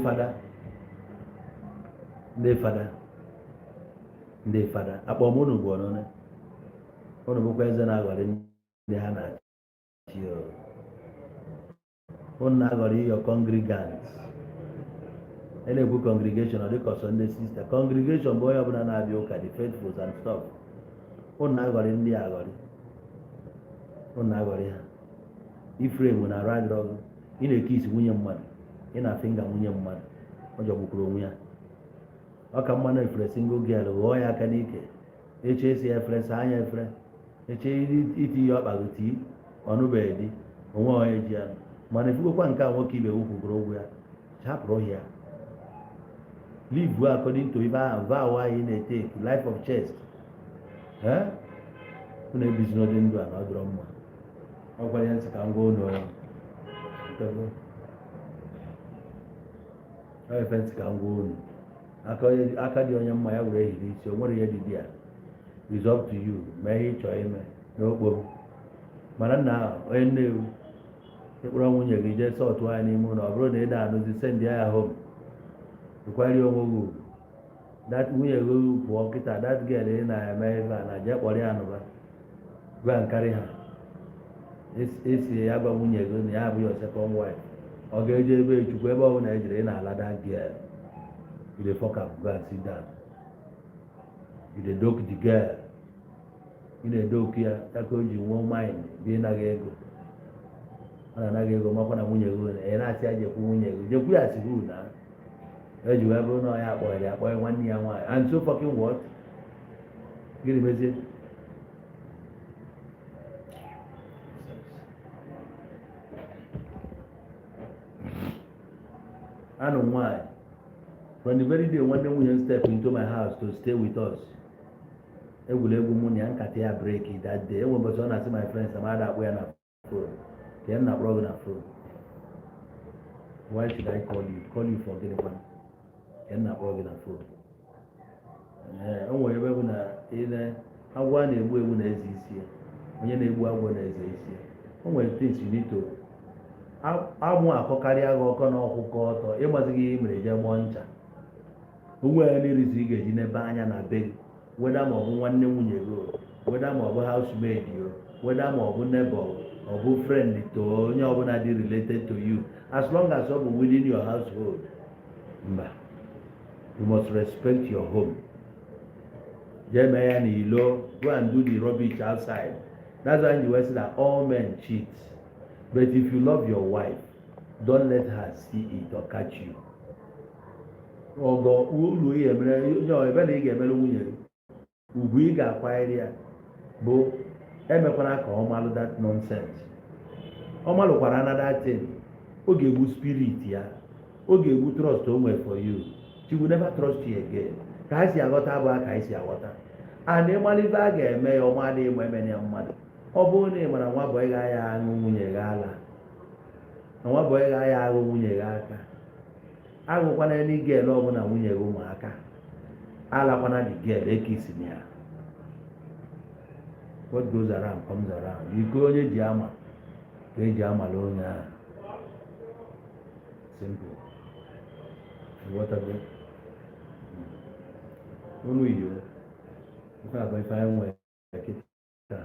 fada akpọmụnụ bụ ọnụnụ ụnụ bụkwa eze na-aghọrị ndị ha na-achị ụnụ na-aghọrị your congregants na-ekwu congregation ọ dịka ọsọ ndị sista congregation bụ onye ọbụla na-abịa ụka the faithfuls and stuff ụnụ na-aghọrị ndị aghọrị ụnụ na-aghọrị ha ifrem na arụ adịrọ ọgụ ị na-eke isi nwunye mmadụ ị na-afịnga nwunye mmadụ ọ jọgbukwuru onwe ya ọ ka mma na efere single girl ghọọ ya aka n'ike eche esi efere saa anya efere eche iti ihe ọkpagụ tii ọnụbeghị di onwe onye ji ya mana efugokwa nke a nwoke ibe wukwugoro ụgwọ ya chapụrụ ya live according to ibe ahụ vow anyị na-eteki life of chest unu ebizi n'ụdị ndụ a na ọ dịrọ mma ọ gwara ya nsị ka m gwa unu efe nsị ka m gwa unu aka dị onye mma ya were ehiri isi o nwere ihe dị dị ya is up to you mee ihe ị chọrọ ime n'okporo mana nna onye nnewu ịkpọrọ nwunye gị jee sọtụ anyị n'ime ụlọ ọ bụrụ na ị na-anụzi send ya home ịkwari onwe gị ugwu nwunye gị pụọ kịta that girl ị na-eme ebe a na jee kpọrọ ya nụba gwa nkarị ha esi ya gwa nwunye gị na ya abụghị your second wife ọ ga-eje ebe chukwu ebe ọ bụla ejiri ị na-ala that girl you dey fuck up go and sit down you dey doke the girl ị na-edoke ya taka o ji nwee mind bi ịnaghị ego ọ na-anaghị ego makwa na nwunye gị ị na-asị ya jekwu nwunye gị jekwu ya siru na eji wee bụrụ na ọ ya akpọghịrị akpọghị nwanne ya nwaanyị and so fucking what gịnị mezie anụ nwaanyị from the very day nwanne nwunye step into my house to stay with us egwuregwu mụ na ya nkata ya break that day enwe mbọchị ọ na-asị my friends amada akpọ ya na phone ka ya nna kpọrọ gị na phone why should I call you for gịnị kwana ka ya nna kpọrọ gị na phone o nwere ebe bụ na agwọ a na-egbu egbu na-eze isi ya onye na-egbu agwọ na-eze isi ya o nwere things you need to amụ akọkarịa gị ọkọ na ọkwụkọ ọtọ ịgbazighị ihe mere jee gbọọ ncha onwe ya n'irizi ị ga-eji n'ebe anya na be gị weda ma ọ bụ nwanne nwunye gị weda ma ọ bụ housemaid yo weda ma ọ bụ neighbor ọ bụ friend to onye ọbụla dị related to you as long as ọ bụ within your household mba you must respect your home jee mee ya n'ilo go and do the rubbish outside that's why you say that all men cheat but if you love your wife don't let her see it or catch you ọgọ ulu ihe mere onye ebe na ị ga-emere nwunye gị ugwu ị ga-akwanyere ya bụ emekwana ka ọ malụ that nonsense ọ malụkwara another thing ọ ga-egbu spirit ya ọ ga-egbu trust o nwere for you she will never trust you again ka ha si aghọta bụ ka anyị si aghọta and ịmalite a ga-eme ya ọma adịghị ma emene ya mmadụ ọ bụrụ na ị mara nwa bọị ga-aya aṅụ nwunye gị ala na nwa bọị ga-aya aṅụ nwunye gị aka agụkwana ndị gel ọbụla nwunye gị ụmụaka alakwana dị gel ekisi na ya what goes around comes around iko onye ji ama ka eji amala onye ahụ simple unu iyo nke a bụ ife anyị nwere kịta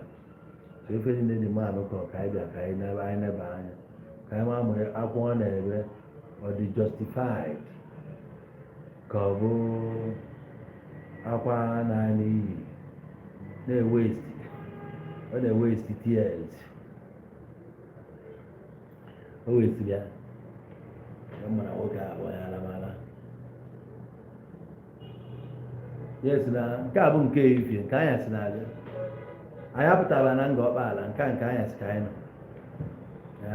so ife ndị dị mmadụ kọrọ ka anyị bịa ka anyị nebe anya ka anyị ma mụrụ akwụkwọ na-ebe ọ dị justified ka ọ bụ akwa naanị iyi na-ewesti tears o wesịrị ya mara nwoke a onye alamala yes na nke a bụ nke ehihie nke anya si na-abịa anyị apụtara na nga ọkpaala nke anya si ka anyị nọ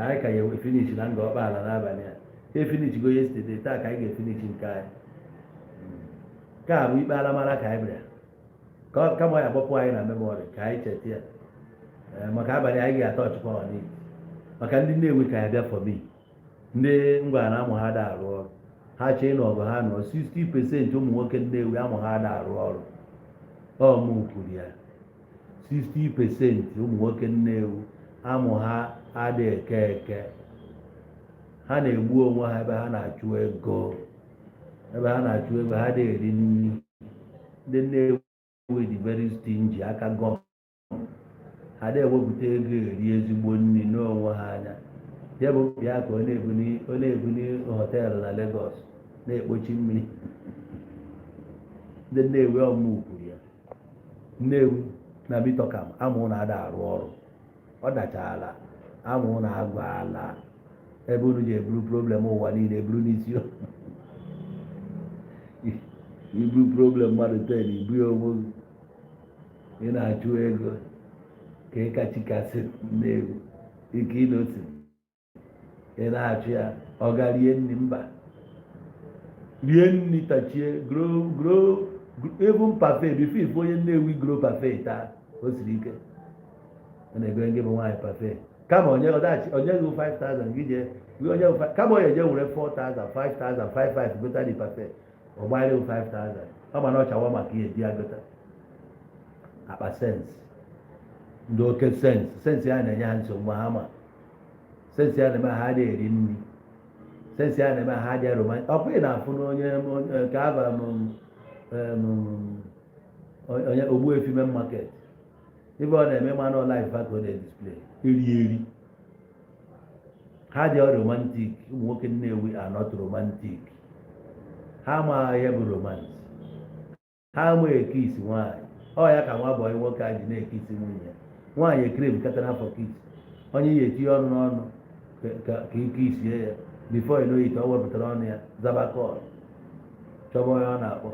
anyị ka ya finish na nga ọkpaala n'abalị a efinish go yesterday taa ka anyị ga-efinish nke anyị nke a bụ ikpe alamala ka anyị bịara kama ya agbapụ anyị na memori ka anyị cheta ya maka abalị anyị ga-atọ ọchịkwa ọnị maka ndị Nnewi ka ya bịa for me ndị ngwa na amụ ha da arụ ọrụ ha chee na ọgụ ha nọ 60% ụmụ nwoke Nnewi amụ ha da arụ ọrụ ọmụ kwuru ya 60% ụmụ nwoke Nnewi amụ ha ada eke ha na-egbu onwe ha ebe ha na-achụ ego ha na-eri nri ndị Nnewi dị very stingy aka gọm ha na-ewepụta ego eri ezigbo nri n'onwe ha anya ya bụ bịa ka ọ na-ebuni họteelụ na Lagos na-ekpochi mmiri ndị Nnewi ọmụ kwuru ya Nnewi na Bitọkam amụ na ada arụ ọrụ ọ dachala amụ na agwa ala ebe unu ji eburu problem ụwa niile eburu n'isi ibu problem mmadụ 10 ibu ya onwe ị na-achụ ego ka ị kachikasị Nnewi ike ịnosi ị na-achụ ya ọ ga rie nri mba rie nri tachie grow even parfait bifo ife onye Nnewi grow parfait taa o siri ike ọ na-ego ndị bụ nwaanyị parfait kama onye gị 5,000 gị jee kama onye je were 4,000 5,000 5,500 gota dị parfait ọ gbara 5,000 ọ ma na ọchawa maka ihe di agota akpa sense ndị oke sense ya na-enye ha nsogbu ha ma sense ya na-eme ha dị eri nri sense ya na-eme ha dị romantic ọ bụghị na-afụ n'onye nke aba onye Ogbuefi main market ebe ọ na-eme manụ life ka ọ na-edisplay eri ha dị romantic ụmụ nwoke Nnewi are not romantic ha ma ihe bụ romance ha ama ekisi nwaanyị ọ ya ka nwa bọyị nwoke a ji na-ekisi nwunye ya nwaanyị ekiri katara afọ kisi onye ya etinye ọnụ n'ọnụ ka ike isie ya before you know it ọ wepụtara ọnụ ya zaba kọl chọba onye ọ na-akpọ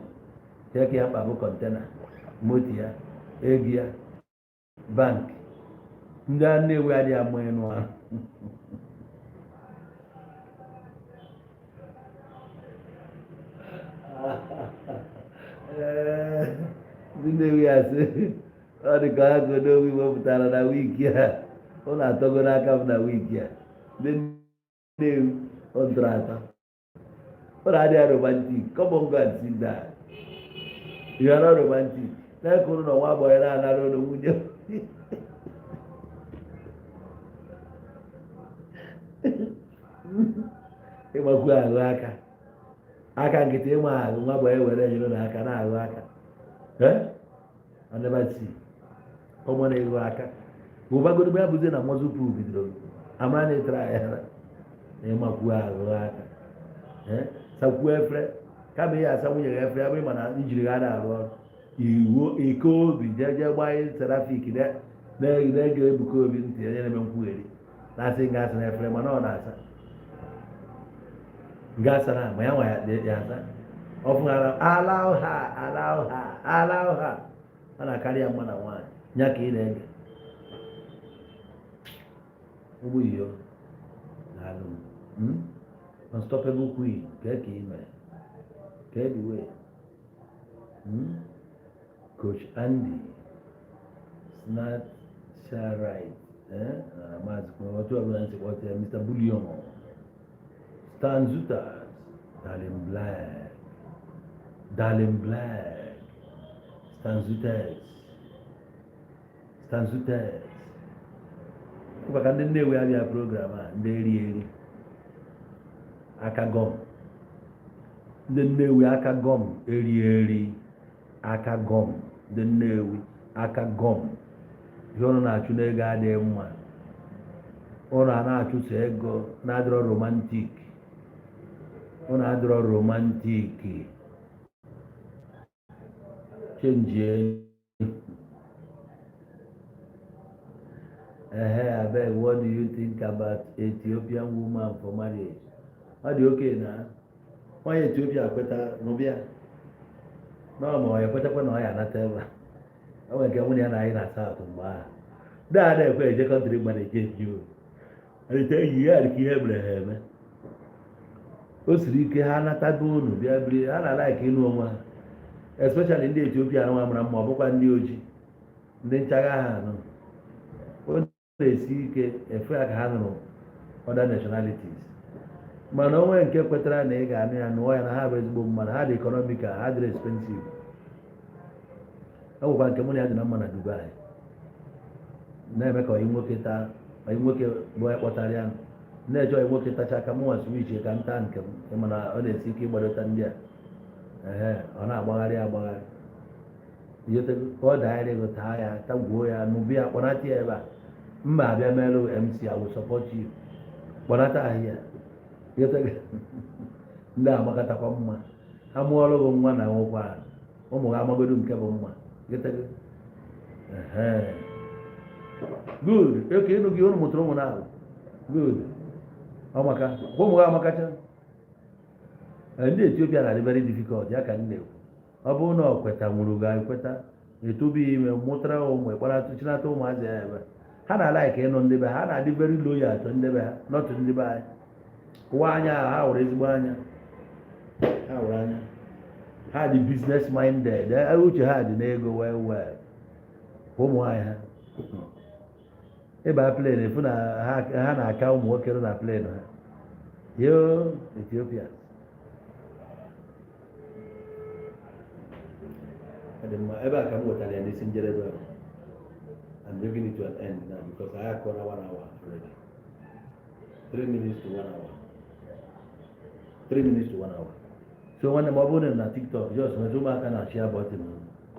cheke ya mkpa bụ kọntena moto ya ego ya bank ndị a Nnewi adịghị ama ịnụ ahụ ndị Nnewi asị ọ dị ka ha godowi wepụtara na wiki a ọ na-atọgo n'aka m na wiki a ndị Nnewi ọ tụrụ atọ ọ na-adịghị romantic come on go and sit down you are not romantic na-ekuru na nwa agbọghọ na-anara ụlọ nwunye ịgbakwu ahụ aka nkịtị ịma ahụ nwa agbọghọ were ejiri na aka na-ahụ aka anabati ọmọ na-ego aka ụbagodobe ya bụzi na mọzụ proof bidoro amara na ịtara ya na ịmakwu ahụ aka sakwuo efere kama ihe asa nwunye ya efere abụghị mana ijiri ha na-arụ ọrụ iwu ike obi jeje gbanye trafik na-ege Ebuka Obi ntị onye na-eme nkwugheri na-asị nga asa na efere mana ọ na-asa nga asa na ma ya nwa ya asa ọ fụghara ala ụha a na-akarị ya mma na nwaanyị nya ka ị na-ege ụgbọ iyo na-alụ unstoppable queen ka ị mere ka ediwe Coach Andy Snatcherite Maazị otu ọbụla ntị kpọtere Mr. Bullion Stan Zutas Darling Black Stan Zutas maka ndị Nnewi abịa program a ndị eri aka gọm ndị Nnewi aka gọm eri aka gọm ndị Nnewi aka gọm ihe ụnụ na-achụ n'ego adịghị mma ụnụ a na-achụso ego na-adịrọ romantik ụnụ adịrọ romantik chenjie I beg, what do you think about Ethiopian woman for marriage? Ọ dị oke na onye Ethiopia kweta n'ụbịa n'ọma ọ ya kwetakwa na ọ ya anata ebe a nwere nke nwunye ya na anyị na South mgbe ahụ daada ekwe eje kọntrị gbara eje ejiwo ete enyi ya dị ka ihe mere ha eme o siri ike ha natago unu bịa biri ha na-alaik ịnụ onwe ha especially ndị Etiopia nwa mara mma ọ bụkwa ndị ojii ndị nchagha ha anụ o na-esi ike efe ya ka ha nụrụ other nationalities mana onwe nke kwetara na ị ga-anụ ya nụọ ya na ha bụ ezigbo mmadụ ha dị economical ha dịrị expensive ọ bụkwa nke mụ na ya dị na mma na Dubai na-eme ka onye nwoke taa onye nwoke bụ onye kpọtara ya na-eje onye nwoke tacha aka mụnwa swich ka nta nke m mana ọ na-esi ike ịgbadota ndị a ọ na-agbagharị agbagharị ka ọ daghara ego taa ya tagwuo ya n'ubi ya kpọnata ya ebe a mma abịa merụ MC I will support you kpọnata ahịa ndị agbakatakwa mma ha mụọrụ gị nwa na nwokwa ụmụ ha amagodo nke bụ mma good oke ịnụ gị ụnụ mụtara ụmụ na-ahụ good ọmaka ụmụ ha amakacha ndị Etiopia na-adị very difficult ya ka m na-ekwu ọ bụrụ na ọ kweta nwụrụ ga ekweta etobighị ime mụtara ụmụ chinata ụmụazị ya ebe ha na-ala ka ịnụ ndị be ha na-adị very loyal atọ ndị be ha nọtụ ndị be anyị ụwa anya ha hụrụ ezigbo anya ha hụrụ anya ha dị business minded uche ha dị n'ego well ụmụ nwaanyị ha ịba plen efu na ha na-aka ụmụ nwoke nọ na plen ha yo Ethiopia ebe a ka m wetara ya n'isi njedebe I'm bringing it to an end now because I have covered 1 hour already 3 minutes to 1 hour 3 minutes to 1 hour so nwanne m ọ bụrụ na TikTok just metụ ụmụaka na share button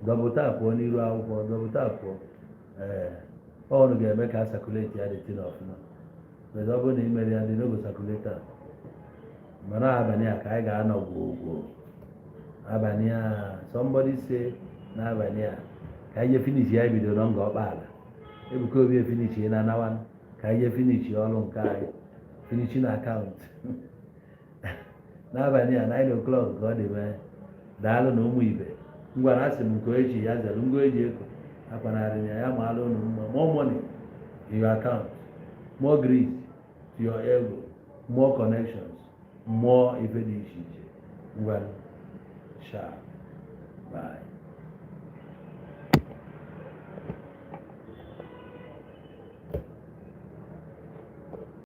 double tap n'iru akwụkwọ double tap ọnụ ga-eme ka sakuleti ya dị ọfụma ọ bụrụ na imere ya dị n'ogo sakuleta mana abalị a ka anyị ga-anọ gwogwo abalị a somebody say n'abalị a ka anyị finish ya bido na nga ọkpaala Ebuka Obi finish na anawa ka anyị finish ọrụ nke anyị finish na akaụntụ n'abalị a 9 o'clock ka ọ dị mee daalụ na ụmụ ibe ngwa na asị m nke eji ya zere ngo eji eko akpanarị ya ya maalụ unu mma more money in your account more grease to your ego more connections more ife dị iche iche ngwa sharp bye